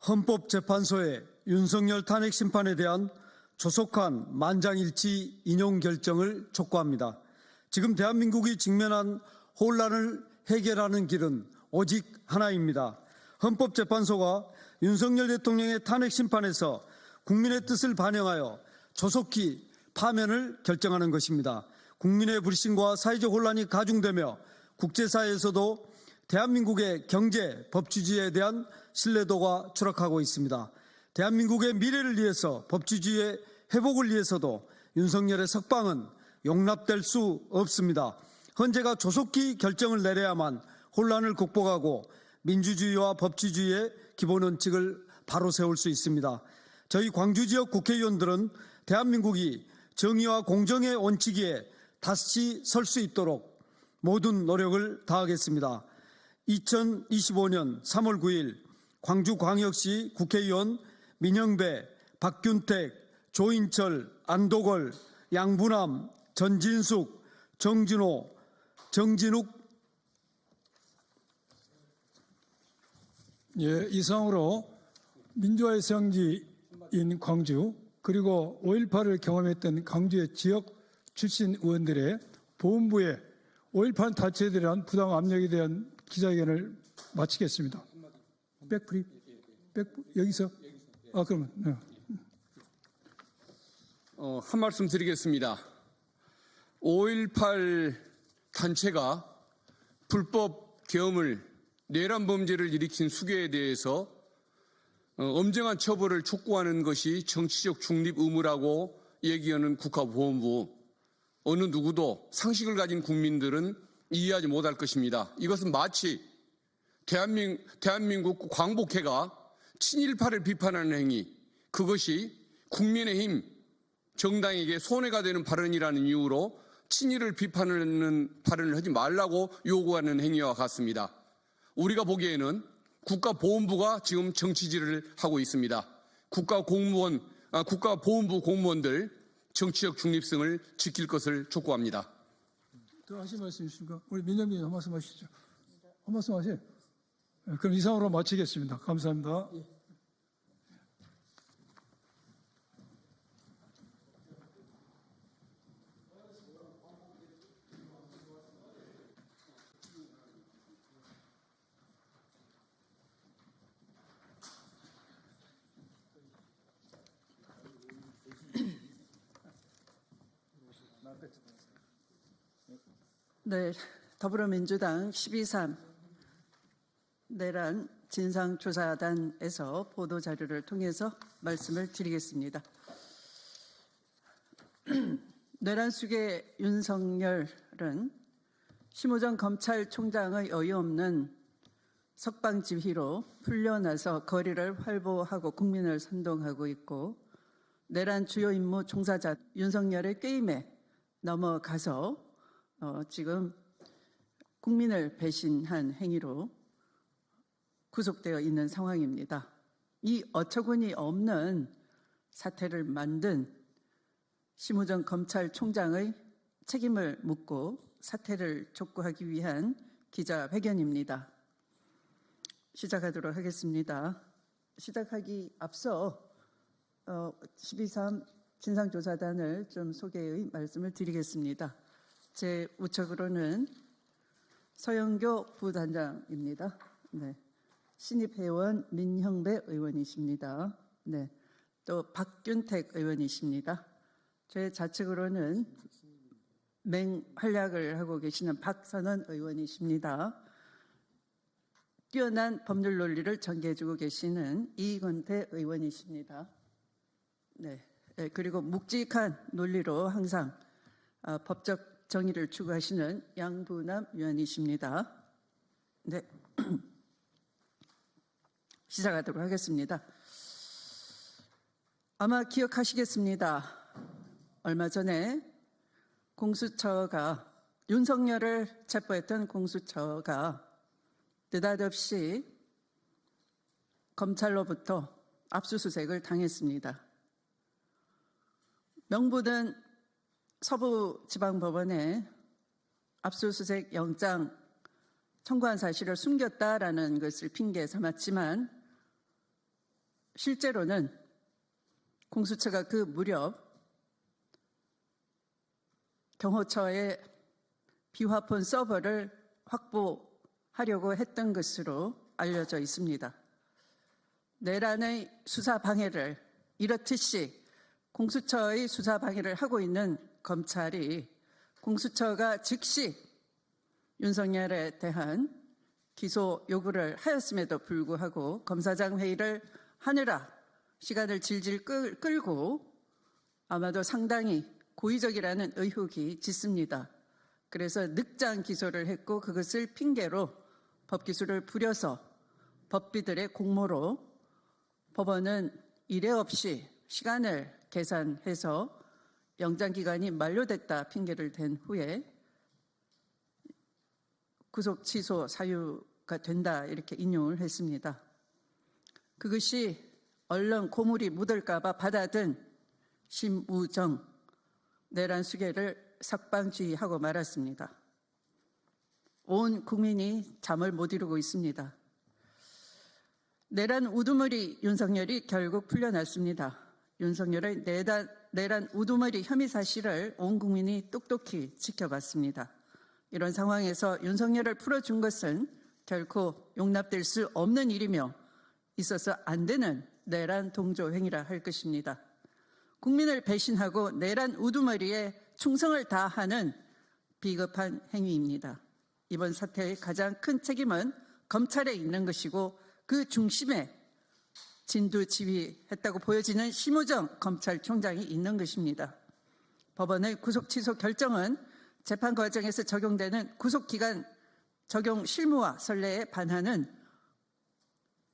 헌법재판소의 윤석열 탄핵 심판에 대한 조속한 만장일치 인용 결정을 촉구합니다. 지금 대한민국이 직면한 혼란을 해결하는 길은 오직 하나입니다. 헌법재판소가 윤석열 대통령의 탄핵 심판에서 국민의 뜻을 반영하여 조속히 파면을 결정하는 것입니다. 국민의 불신과 사회적 혼란이 가중되며 국제사회에서도 대한민국의 경제, 법치주의에 대한 신뢰도가 추락하고 있습니다. 대한민국의 미래를 위해서, 법치주의의 회복을 위해서도 윤석열의 석방은 용납될 수 없습니다. 헌재가 조속히 결정을 내려야만 혼란을 극복하고 민주주의와 법치주의의 기본 원칙을 바로 세울 수 있습니다. 저희 광주 지역 국회의원들은 대한민국이 정의와 공정의 원칙 위에 다시 설 수 있도록 모든 노력을 다하겠습니다. 2025년 3월 9일 광주광역시 국회의원 민영배, 박균택, 조인철, 안도걸, 양부남, 전진숙, 정진호, 정진욱 이상으로 민주화의 성지인 광주 그리고 5.18을 경험했던 광주의 지역 출신 의원들의 보훈부의 5.18 단체에 대한 부당 압력에 대한 기자회견을 마치겠습니다. 백프리? 여기서? 그러면. 네. 한 말씀 드리겠습니다. 5.18 단체가 불법 계엄을 내란 범죄를 일으킨 수괴에 대해서 엄정한 처벌을 촉구하는 것이 정치적 중립 의무라고 얘기하는 국가보훈부, 어느 누구도 상식을 가진 국민들은 이해하지 못할 것입니다. 이것은 마치 대한민국 광복회가 친일파를 비판하는 행위, 그것이 국민의힘 정당에게 손해가 되는 발언이라는 이유로 친일을 비판하는 발언을 하지 말라고 요구하는 행위와 같습니다. 우리가 보기에는 국가보훈부가 지금 정치질을 하고 있습니다. 국가보훈부 공무원들 정치적 중립성을 지킬 것을 촉구합니다. 또 하실 말씀 있습니까? 우리 민영민 한 말씀 하시죠. 한 말씀 하세요. 그럼 이상으로 마치겠습니다. 감사합니다. 네, 더불어민주당 12.3 내란 진상조사단에서 보도자료를 통해서 말씀을 드리겠습니다. 내란 수괴 윤석열은 심우정 검찰총장의 어이없는 석방 지휘로 풀려나서 거리를 활보하고 국민을 선동하고 있고, 내란 주요 임무 종사자 윤석열의 게임에 넘어가서 지금 국민을 배신한 행위로 구속되어 있는 상황입니다. 이 어처구니 없는 사태를 만든 심우정 검찰총장의 책임을 묻고 사퇴를 촉구하기 위한 기자회견입니다. 시작하도록 하겠습니다. 시작하기 앞서 12.3 진상조사단을 좀 소개의 말씀을 드리겠습니다. 제 우측으로는 서영교 부단장입니다. 네. 신입회원 민형배 의원이십니다. 네. 또 박균택 의원이십니다. 제 좌측으로는 맹활약을 하고 계시는 박선원 의원이십니다. 뛰어난 법률 논리를 전개해주고 계시는 이건태 의원이십니다. 네. 그리고 묵직한 논리로 항상 법적 정의를 추구하시는 양부남 위원이십니다. 네. 시작하도록 하겠습니다. 아마 기억하시겠습니다. 얼마 전에 공수처가 윤석열을 체포했던 공수처가 느닷없이 검찰로부터 압수수색을 당했습니다. 명분은 서부지방법원에 압수수색 영장 청구한 사실을 숨겼다라는 것을 핑계 삼았지만 실제로는 공수처가 그 무렵 경호처의 비화폰 서버를 확보하려고 했던 것으로 알려져 있습니다. 내란의 수사 방해를 이렇듯이 공수처의 수사 방해를 하고 있는 검찰이 공수처가 즉시 윤석열에 대한 기소 요구를 하였음에도 불구하고 검사장 회의를 하느라 시간을 질질 끌고 아마도 상당히 고의적이라는 의혹이 짙습니다. 그래서 늑장 기소를 했고 그것을 핑계로 법기술을 부려서 법비들의 공모로 법원은 이례 없이 시간을 계산해서 영장기간이 만료됐다 핑계를 댄 후에 구속 취소 사유가 된다 이렇게 인용을 했습니다. 그것이 얼른 고물이 묻을까 봐 받아든 심우정 내란 수계를 석방주의하고 말았습니다. 온 국민이 잠을 못 이루고 있습니다. 내란 우두머리 윤석열이 결국 풀려났습니다. 윤석열의 내란 우두머리 혐의 사실을 온 국민이 똑똑히 지켜봤습니다. 이런 상황에서 윤석열을 풀어준 것은 결코 용납될 수 없는 일이며 있어서 안 되는 내란 동조 행위라 할 것입니다. 국민을 배신하고 내란 우두머리에 충성을 다하는 비겁한 행위입니다. 이번 사태의 가장 큰 책임은 검찰에 있는 것이고 그 중심에 진두지휘했다고 보여지는 심우정 검찰총장이 있는 것입니다. 법원의 구속 취소 결정은 재판 과정에서 적용되는 구속기간 적용 실무와 선례에 반하는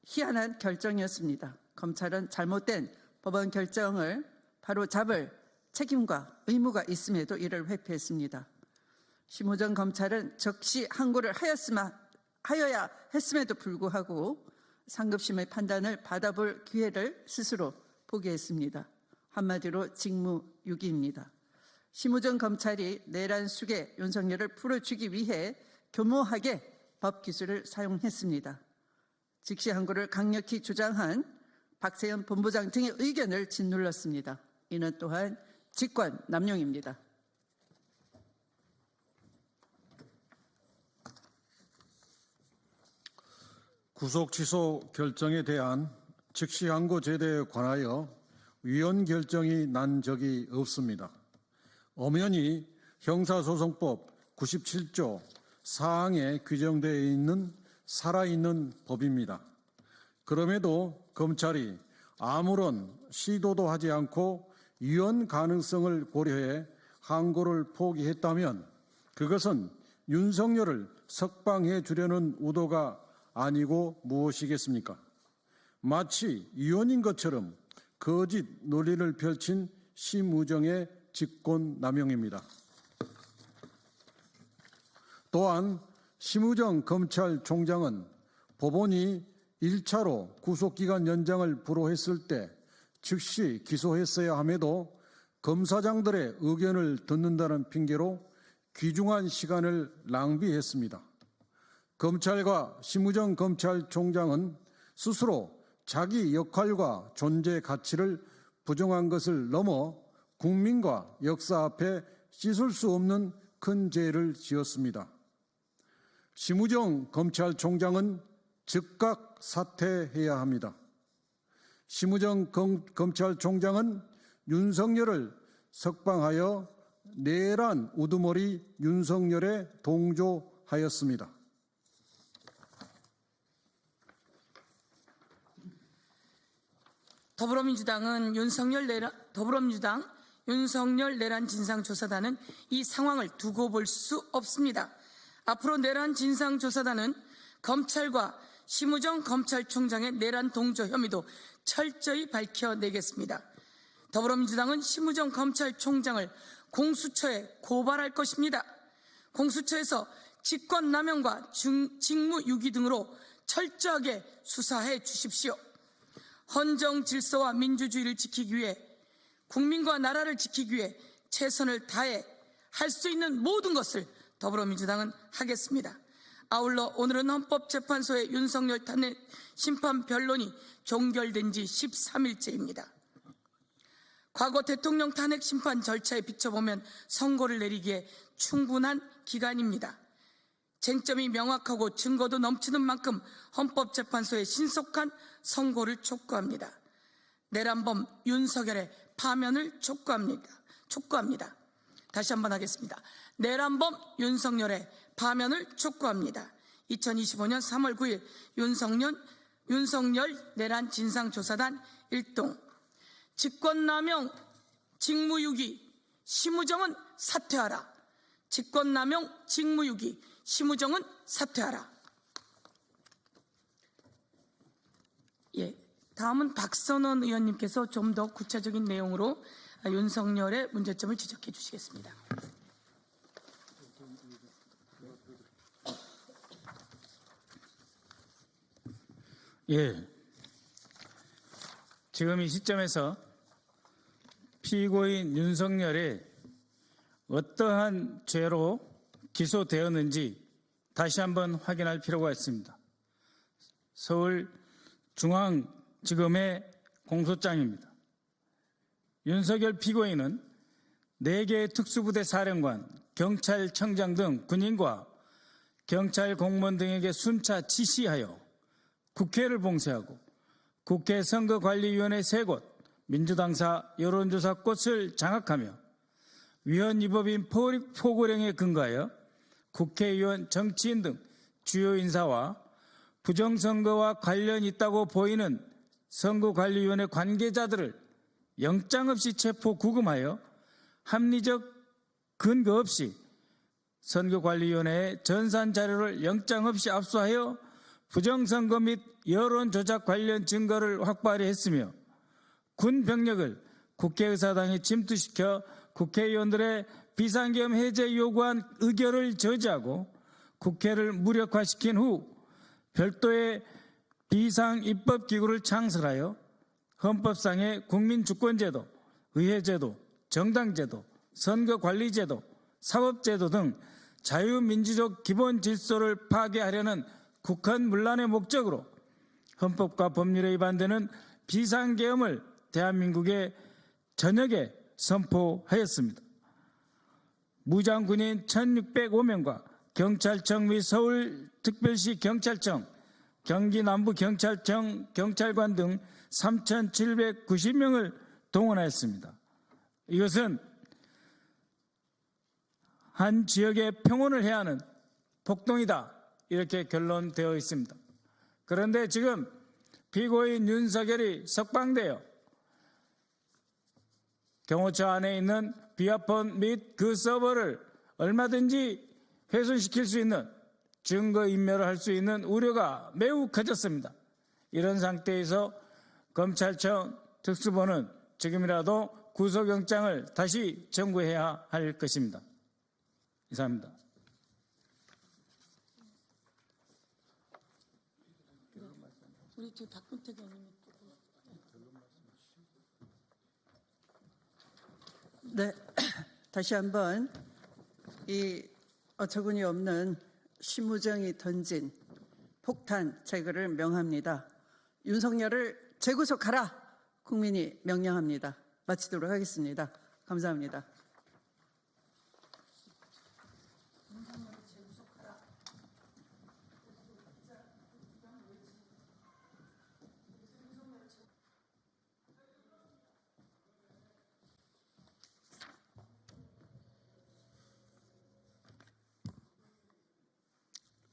희한한 결정이었습니다. 검찰은 잘못된 법원 결정을 바로 잡을 책임과 의무가 있음에도 이를 회피했습니다. 심우정 검찰은 적시 항고를 하여야 했음에도 불구하고 상급심의 판단을 받아볼 기회를 스스로 포기했습니다. 한마디로 직무유기입니다. 심우정 검찰이 내란 수계 윤석열을 풀어주기 위해 교모하게 법기술을 사용했습니다. 직시 항고를 강력히 주장한 박세현 본부장 등의 의견을 짓눌렀습니다. 이는 또한 직권 남용입니다. 구속 취소 결정에 대한 즉시 항고 제도에 관하여 위헌 결정이 난 적이 없습니다. 엄연히 형사소송법 97조 4항에 규정되어 있는 살아있는 법입니다. 그럼에도 검찰이 아무런 시도도 하지 않고 위헌 가능성을 고려해 항고를 포기했다면 그것은 윤석열을 석방해 주려는 의도가 아니고 무엇이겠습니까? 마치 위헌인 것처럼 거짓 논리를 펼친 심우정의 직권남용입니다. 또한 심우정 검찰총장은 법원이 1차로 구속기간 연장을 불허했을 때 즉시 기소했어야 함에도 검사장들의 의견을 듣는다는 핑계로 귀중한 시간을 낭비했습니다. 검찰과 심우정 검찰총장은 스스로 자기 역할과 존재 가치를 부정한 것을 넘어 국민과 역사 앞에 씻을 수 없는 큰 죄를 지었습니다. 심우정 검찰총장은 즉각 사퇴해야 합니다. 심우정 검찰총장은 윤석열을 석방하여 내란 우두머리 윤석열에 동조하였습니다. 더불어민주당 윤석열 내란 진상조사단은 이 상황을 두고 볼 수 없습니다. 앞으로 내란 진상조사단은 검찰과 심우정 검찰총장의 내란 동조 혐의도 철저히 밝혀내겠습니다. 더불어민주당은 심우정 검찰총장을 공수처에 고발할 것입니다. 공수처에서 직권남용과 직무유기 등으로 철저하게 수사해 주십시오. 헌정 질서와 민주주의를 지키기 위해, 국민과 나라를 지키기 위해 최선을 다해 할 수 있는 모든 것을 더불어민주당은 하겠습니다. 아울러 오늘은 헌법재판소의 윤석열 탄핵 심판 변론이 종결된 지 13일째입니다. 과거 대통령 탄핵 심판 절차에 비춰보면 선고를 내리기에 충분한 기간입니다. 쟁점이 명확하고 증거도 넘치는 만큼 헌법재판소의 신속한 선고를 촉구합니다. 내란범 윤석열의 파면을 촉구합니다. 다시 한번 하겠습니다. 내란범 윤석열의 파면을 촉구합니다. 2025년 3월 9일 윤석열 내란 진상조사단 1동 직권남용, 직무유기, 심우정은 사퇴하라. 직권남용, 직무유기, 심우정은 사퇴하라. 다음은 박선원 의원님께서 좀 더 구체적인 내용으로 윤석열의 문제점을 지적해 주시겠습니다. 지금 이 시점에서 피고인 윤석열이 어떠한 죄로 기소되었는지 다시 한번 확인할 필요가 있습니다. 서울중앙지검의 공소장입니다. 윤석열 피고인은 4개의 특수부대 사령관, 경찰청장 등 군인과 경찰 공무원 등에게 순차 지시하여 국회를 봉쇄하고 국회 선거관리위원회 3곳, 민주당사 여론조사 꽃을 장악하며 위헌위법인 포고령에 근거하여 국회의원, 정치인 등 주요 인사와 부정선거와 관련이 있다고 보이는 선거관리위원회 관계자들을 영장 없이 체포 구금하여 합리적 근거 없이 선거관리위원회의 전산 자료를 영장 없이 압수하여 부정선거 및 여론조작 관련 증거를 확보하려 했으며 군 병력을 국회의사당에 침투시켜 국회의원들의 비상계엄 해제 요구한 의결을 저지하고 국회를 무력화시킨 후 별도의 비상입법기구를 창설하여 헌법상의 국민주권제도, 의회제도, 정당제도, 선거관리제도, 사법제도 등 자유민주적 기본 질서를 파괴하려는 국헌 문란의 목적으로 헌법과 법률에 위반되는 비상계엄을 대한민국의 전역에 선포하였습니다. 무장군인 1605명과 경찰청 및 서울특별시 경찰청, 경기남부경찰청 경찰관 등 3,790명을 동원하였습니다. 이것은 한 지역의 평온을 해야 하는 폭동이다, 이렇게 결론되어 있습니다. 그런데 지금 피고인 윤석열이 석방되어 경호처 안에 있는 비아폰 및 그 서버를 얼마든지 훼손시킬 수 있는 증거인멸을 할 수 있는 우려가 매우 커졌습니다. 이런 상태에서 검찰청 특수본은 지금이라도 구속영장을 다시 청구해야 할 것입니다. 이상입니다. 우리 박근태 의원님. 네, 다시 한번 이 어처구니 없는 심우정이 던진 폭탄 제거를 명합니다. 윤석열을 재구속하라, 국민이 명령합니다. 마치도록 하겠습니다. 감사합니다.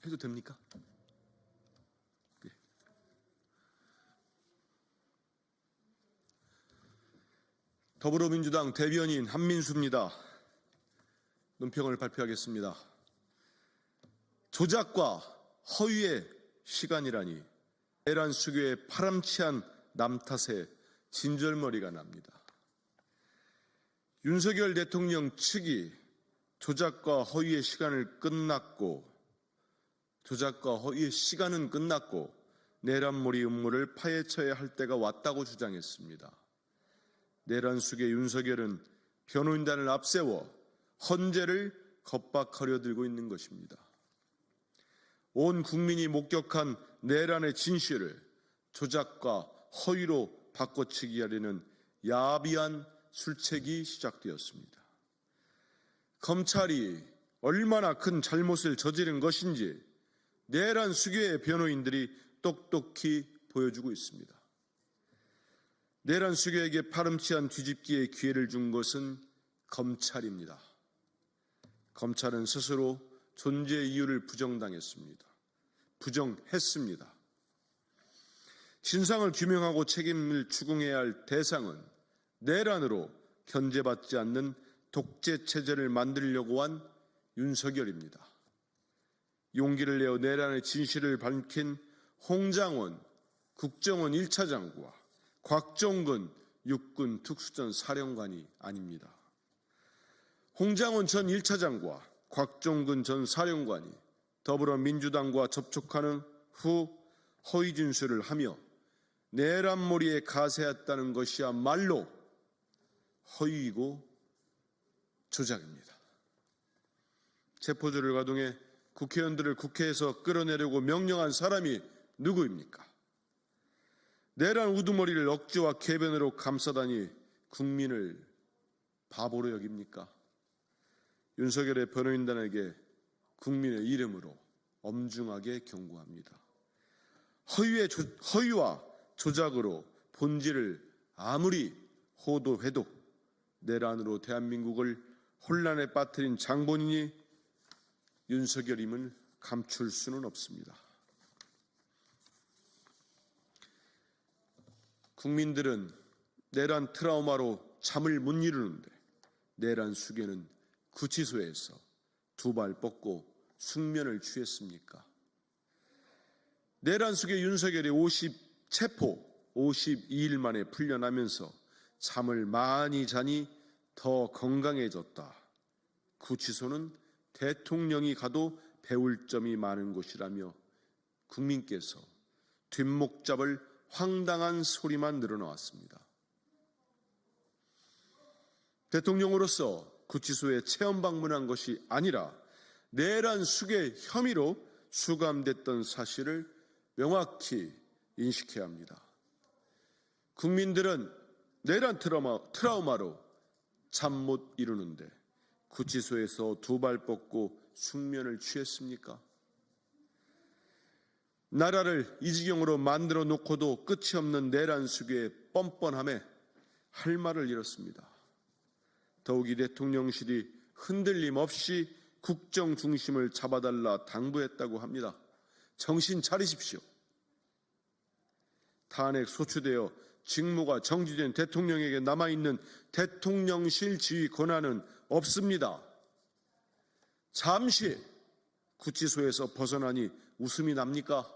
해도 됩니까? 네. 더불어민주당 대변인 한민수입니다. 논평을 발표하겠습니다. 조작과 허위의 시간이라니 내란 수교의 파람치한 남 탓에 진절머리가 납니다. 윤석열 대통령 측이 조작과 허위의 시간은 끝났고 내란몰이 음모를 파헤쳐야 할 때가 왔다고 주장했습니다. 내란 수계 윤석열은 변호인단을 앞세워 헌재를 겁박하려 들고 있는 것입니다. 온 국민이 목격한 내란의 진실을 조작과 허위로 바꿔치기 하려는 야비한 술책이 시작되었습니다. 검찰이 얼마나 큰 잘못을 저지른 것인지 내란 수괴의 변호인들이 똑똑히 보여주고 있습니다. 내란 수괴에게 파렴치한 뒤집기의 기회를 준 것은 검찰입니다. 검찰은 스스로 존재 이유를 부정했습니다. 진상을 규명하고 책임을 추궁해야 할 대상은 내란으로 견제받지 않는 독재 체제를 만들려고 한 윤석열입니다. 용기를 내어 내란의 진실을 밝힌 홍장원 국정원 1차 장관과 곽종근 육군 특수전 사령관이 아닙니다. 홍장원 전 1차 장관과 곽종근 전 사령관이 더불어민주당과 접촉하는 후 허위 진술을 하며 내란몰이에 가세했다는 것이야말로 허위이고 조작입니다. 체포조를 가동해 국회의원들을 국회에서 끌어내려고 명령한 사람이 누구입니까? 내란 우두머리를 억지와 궤변으로 감싸다니 국민을 바보로 여깁니까? 윤석열의 변호인단에게 국민의 이름으로 엄중하게 경고합니다. 허위와 조작으로 본질을 아무리 호도해도 내란으로 대한민국을 혼란에 빠뜨린 장본인이 윤석열임을 감출 수는 없습니다. 국민들은 내란 트라우마로 잠을 못 이루는데 내란 수괴는 구치소에서 두 발 뻗고 숙면을 취했습니까? 내란 수괴 윤석열이 체포 52일 만에 풀려나면서 잠을 많이 자니 더 건강해졌다. 구치소는 대통령이 가도 배울 점이 많은 곳이라며 국민께서 뒷목 잡을 황당한 소리만 늘어나왔습니다. 대통령으로서 구치소에 체험 방문한 것이 아니라 내란 수괴 혐의로 수감됐던 사실을 명확히 인식해야 합니다. 국민들은 내란 트라우마로 잠 못 이루는데 구치소에서 두 발 뻗고 숙면을 취했습니까? 나라를 이 지경으로 만들어 놓고도 끝이 없는 내란 수괴의 뻔뻔함에 할 말을 잃었습니다. 더욱이 대통령실이 흔들림 없이 국정 중심을 잡아달라 당부했다고 합니다. 정신 차리십시오. 탄핵 소추되어 직무가 정지된 대통령에게 남아있는 대통령실 지휘 권한은 없습니다. 잠시 구치소에서 벗어나니 웃음이 납니까?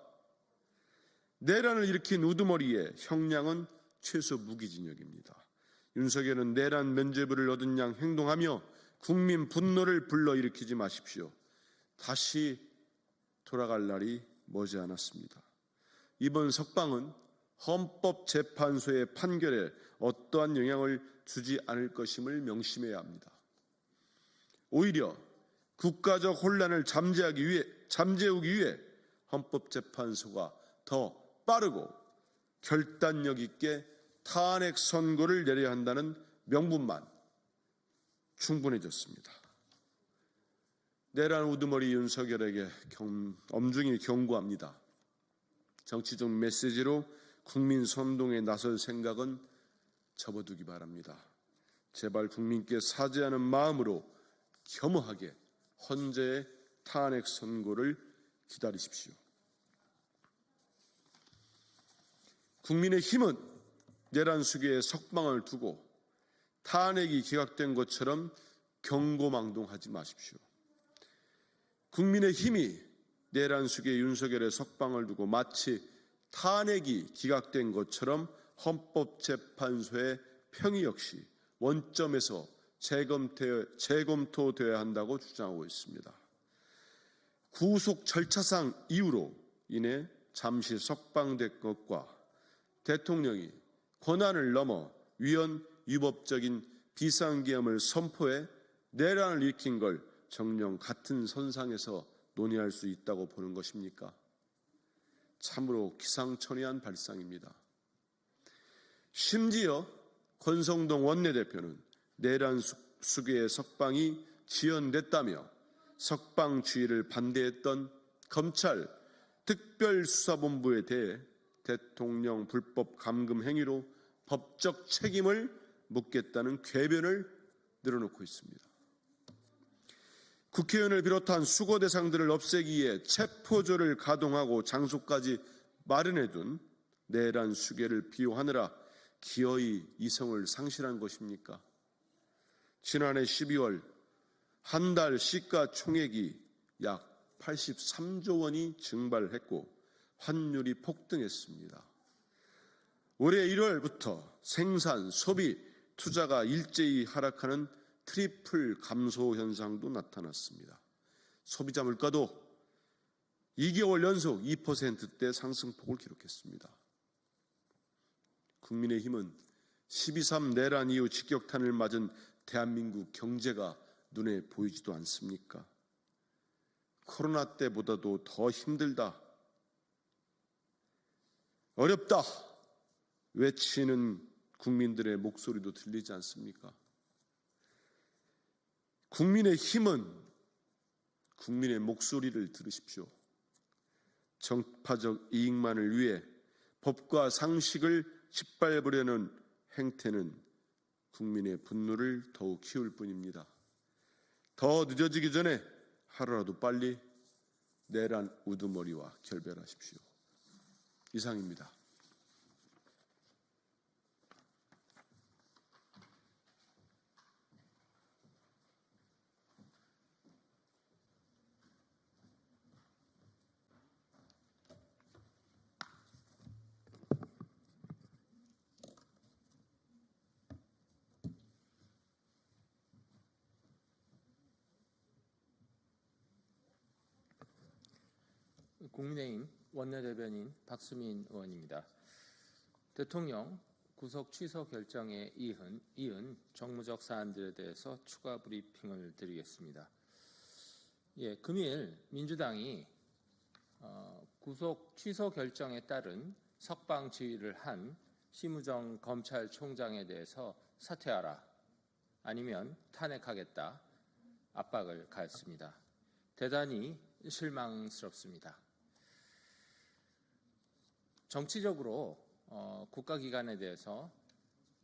내란을 일으킨 우두머리의 형량은 최소 무기징역입니다. 윤석열은 내란 면죄부를 얻은 양 행동하며 국민 분노를 불러일으키지 마십시오. 다시 돌아갈 날이 머지않았습니다. 이번 석방은 헌법재판소의 판결에 어떠한 영향을 주지 않을 것임을 명심해야 합니다. 오히려 국가적 혼란을 잠재우기 위해 헌법재판소가 더 빠르고 결단력 있게 탄핵 선고를 내려야 한다는 명분만 충분해졌습니다. 내란 우두머리 윤석열에게 엄중히 경고합니다. 정치적 메시지로 국민 선동에 나설 생각은 접어두기 바랍니다. 제발 국민께 사죄하는 마음으로 겸허하게 헌재의 탄핵 선고를 기다리십시오. 국민의힘은 내란 수괴의 석방을 두고 탄핵이 기각된 것처럼 경고망동하지 마십시오. 국민의힘이 내란 수괴 윤석열의 석방을 두고 마치 탄핵이 기각된 것처럼 헌법재판소의 평의 역시 원점에서 재검토돼야 한다고 주장하고 있습니다. 구속 절차상 이유로 인해 잠시 석방된 것과 대통령이 권한을 넘어 위헌 위법적인 비상계엄을 선포해 내란을 일으킨 걸 정녕 같은 선상에서 논의할 수 있다고 보는 것입니까? 참으로 기상천외한 발상입니다. 심지어 권성동 원내대표는 내란 수괴의 석방이 지연됐다며 석방주의를 반대했던 검찰 특별수사본부에 대해 대통령 불법 감금 행위로 법적 책임을 묻겠다는 궤변을 늘어놓고 있습니다. 국회의원을 비롯한 수거 대상들을 없애기 위해 체포조를 가동하고 장소까지 마련해둔 내란 수괴를 비호하느라 기어이 이성을 상실한 것입니까? 지난해 12월 한 달 시가총액이 약 83조 원이 증발했고 환율이 폭등했습니다. 올해 1월부터 생산, 소비, 투자가 일제히 하락하는 트리플 감소 현상도 나타났습니다. 소비자 물가도 2개월 연속 2%대 상승폭을 기록했습니다. 국민의힘은 12.3 내란 이후 직격탄을 맞은 대한민국 경제가 눈에 보이지도 않습니까? 코로나 때보다도 더 힘들다, 어렵다 외치는 국민들의 목소리도 들리지 않습니까? 국민의힘은 국민의 목소리를 들으십시오. 정파적 이익만을 위해 법과 상식을 짓밟으려는 행태는 국민의 분노를 더욱 키울 뿐입니다. 더 늦어지기 전에 하루라도 빨리 내란 우두머리와 결별하십시오. 이상입니다. 국민의힘 원내대변인 박수민 의원입니다. 대통령 구속 취소 결정에 이은 정무적 사안들에 대해서 추가 브리핑을 드리겠습니다. 금일 민주당이 구속 취소 결정에 따른 석방 지휘를 한 심우정 검찰총장에 대해서 사퇴하라, 아니면 탄핵하겠다 압박을 가했습니다. 대단히 실망스럽습니다. 정치적으로 국가기관에 대해서,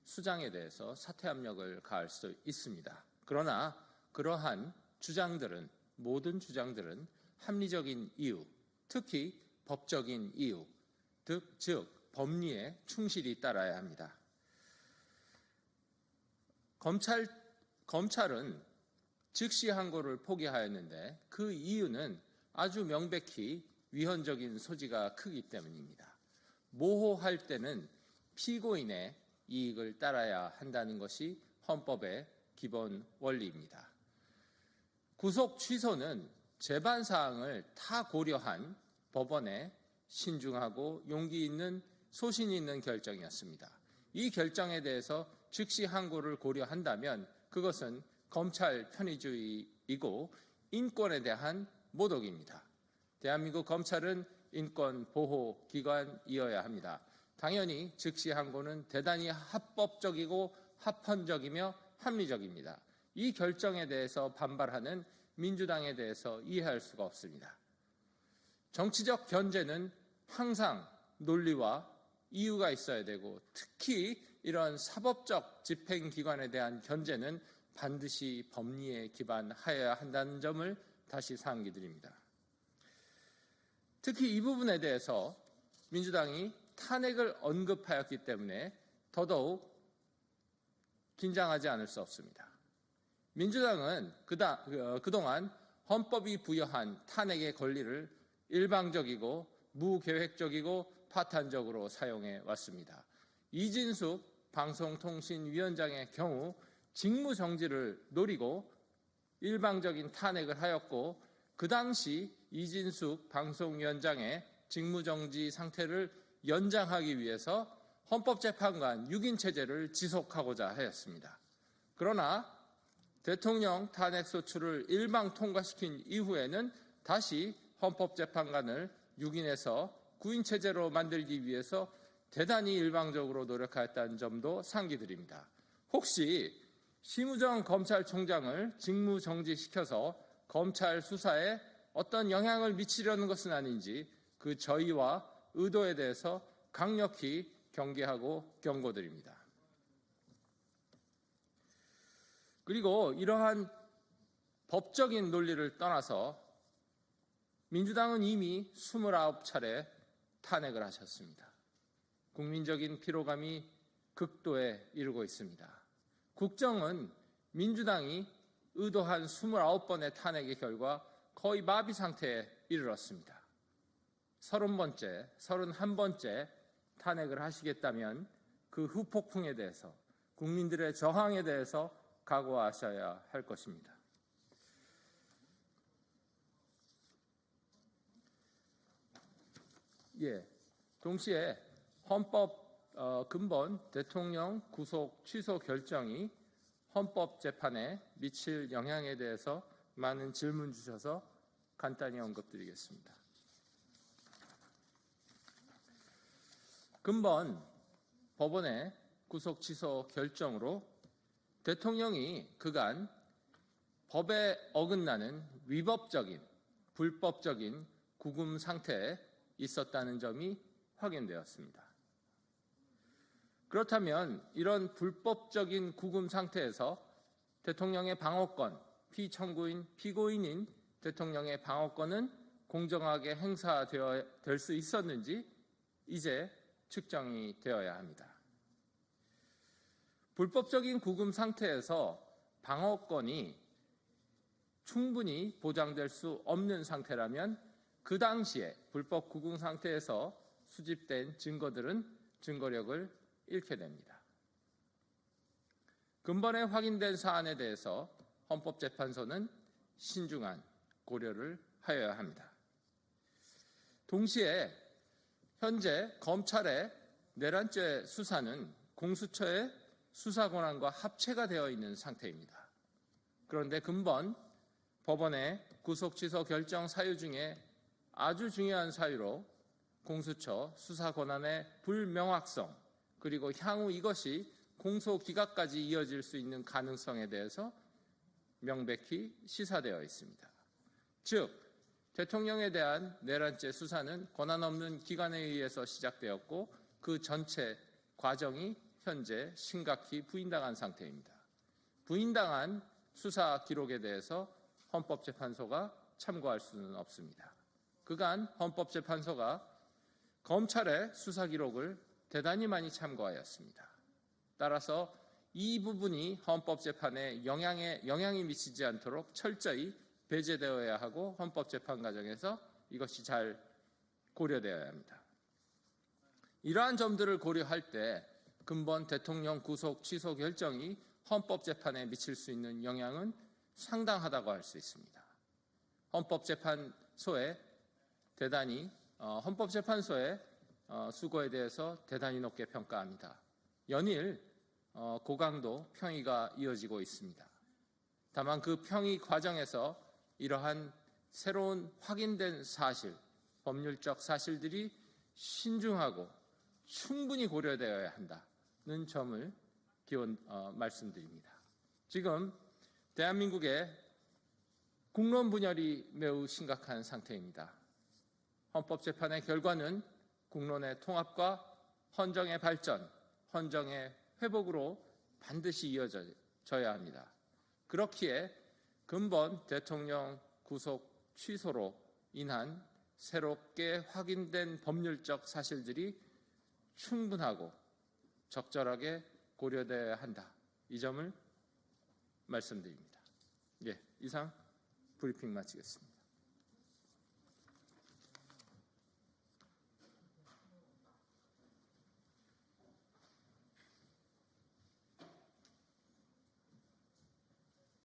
수장에 대해서 사퇴 압력을 가할 수 있습니다. 그러나 그러한 주장들은, 모든 주장들은 합리적인 이유, 특히 법적인 이유, 즉 법리에 충실히 따라야 합니다. 검찰은 즉시 항고를 포기하였는데 그 이유는 아주 명백히 위헌적인 소지가 크기 때문입니다. 모호할 때는 피고인의 이익을 따라야 한다는 것이 헌법의 기본 원리입니다. 구속 취소는 재반 사항을 다 고려한 법원의 신중하고 용기 있는 소신 있는 결정이었습니다. 이 결정에 대해서 즉시 항고를 고려한다면 그것은 검찰 편의주의이고 인권에 대한 모독입니다. 대한민국 검찰은 인권 보호 기관이어야 합니다. 당연히 즉시 항고는 대단히 합법적이고 합헌적이며 합리적입니다. 이 결정에 대해서 반발하는 민주당에 대해서 이해할 수가 없습니다. 정치적 견제는 항상 논리와 이유가 있어야 되고, 특히 이런 사법적 집행기관에 대한 견제는 반드시 법리에 기반하여야 한다는 점을 다시 상기드립니다. 특히 이 부분에 대해서 민주당이 탄핵을 언급하였기 때문에 더더욱 긴장하지 않을 수 없습니다. 민주당은 그동안 헌법이 부여한 탄핵의 권리를 일방적이고 무계획적이고 파탄적으로 사용해 왔습니다. 이진숙 방송통신위원장의 경우 직무정지를 노리고 일방적인 탄핵을 하였고, 그 당시 이진숙 방송위원장의 직무정지 상태를 연장하기 위해서 헌법재판관 6인 체제를 지속하고자 하였습니다. 그러나 대통령 탄핵소추를 일방 통과시킨 이후에는 다시 헌법재판관을 6인에서 9인 체제로 만들기 위해서 대단히 일방적으로 노력하였다는 점도 상기드립니다. 혹시 심우정 검찰총장을 직무정지시켜서 검찰 수사에 어떤 영향을 미치려는 것은 아닌지 그 저희와 의도에 대해서 강력히 경계하고 경고드립니다. 그리고 이러한 법적인 논리를 떠나서 민주당은 이미 29차례 탄핵을 하셨습니다. 국민적인 피로감이 극도에 이르고 있습니다. 국정은 민주당이 의도한 29번의 탄핵의 결과 거의 마비 상태에 이르렀습니다. 30번째, 31번째 탄핵을 하시겠다면 그 후폭풍에 대해서, 국민들의 저항에 대해서 각오하셔야 할 것입니다. 동시에 헌법 근본 대통령 구속 취소 결정이 헌법재판에 미칠 영향에 대해서 많은 질문 주셔서 간단히 언급드리겠습니다. 근본 법원의 구속 취소 결정으로 대통령이 그간 법에 어긋나는 위법적인, 불법적인 구금 상태에 있었다는 점이 확인되었습니다. 그렇다면 이런 불법적인 구금 상태에서 대통령의 방어권, 피청구인, 피고인인 대통령의 방어권은 공정하게 행사될 수 있었는지 이제 측정이 되어야 합니다. 불법적인 구금 상태에서 방어권이 충분히 보장될 수 없는 상태라면 그 당시에 불법 구금 상태에서 수집된 증거들은 증거력을 잃게 됩니다. 근본에 확인된 사안에 대해서 헌법재판소는 신중한 고려를 하여야 합니다. 동시에 현재 검찰의 내란죄 수사는 공수처의 수사 권한과 합체가 되어 있는 상태입니다. 그런데 근본 법원의 구속 취소 결정 사유 중에 아주 중요한 사유로 공수처 수사 권한의 불명확성, 그리고 향후 이것이 공소기각까지 이어질 수 있는 가능성에 대해서 명백히 시사되어 있습니다. 즉, 대통령에 대한 내란죄 수사는 권한 없는 기관에 의해서 시작되었고 그 전체 과정이 현재 심각히 부인당한 상태입니다. 부인당한 수사 기록에 대해서 헌법재판소가 참고할 수는 없습니다. 그간 헌법재판소가 검찰의 수사 기록을 대단히 많이 참고하였습니다. 따라서 이 부분이 헌법재판에 영향이 미치지 않도록 철저히 배제되어야 하고 헌법재판 과정에서 이것이 잘 고려되어야 합니다. 이러한 점들을 고려할 때 근본 대통령 구속 취소 결정이 헌법재판에 미칠 수 있는 영향은 상당하다고 할 수 있습니다. 헌법재판소의 수고에 대해서 대단히 높게 평가합니다. 연일 고강도 평의가 이어지고 있습니다. 다만 그 평의 과정에서 이러한 새로운 확인된 사실, 법률적 사실들이 신중하고 충분히 고려되어야 한다는 점을 말씀드립니다. 지금 대한민국의 국론 분열이 매우 심각한 상태입니다. 헌법재판의 결과는 국론의 통합과 헌정의 발전, 헌정의 회복으로 반드시 이어져야 합니다. 그렇기에 근본 대통령 구속 취소로 인한 새롭게 확인된 법률적 사실들이 충분하고 적절하게 고려되어야 한다. 이 점을 말씀드립니다. 이상 브리핑 마치겠습니다.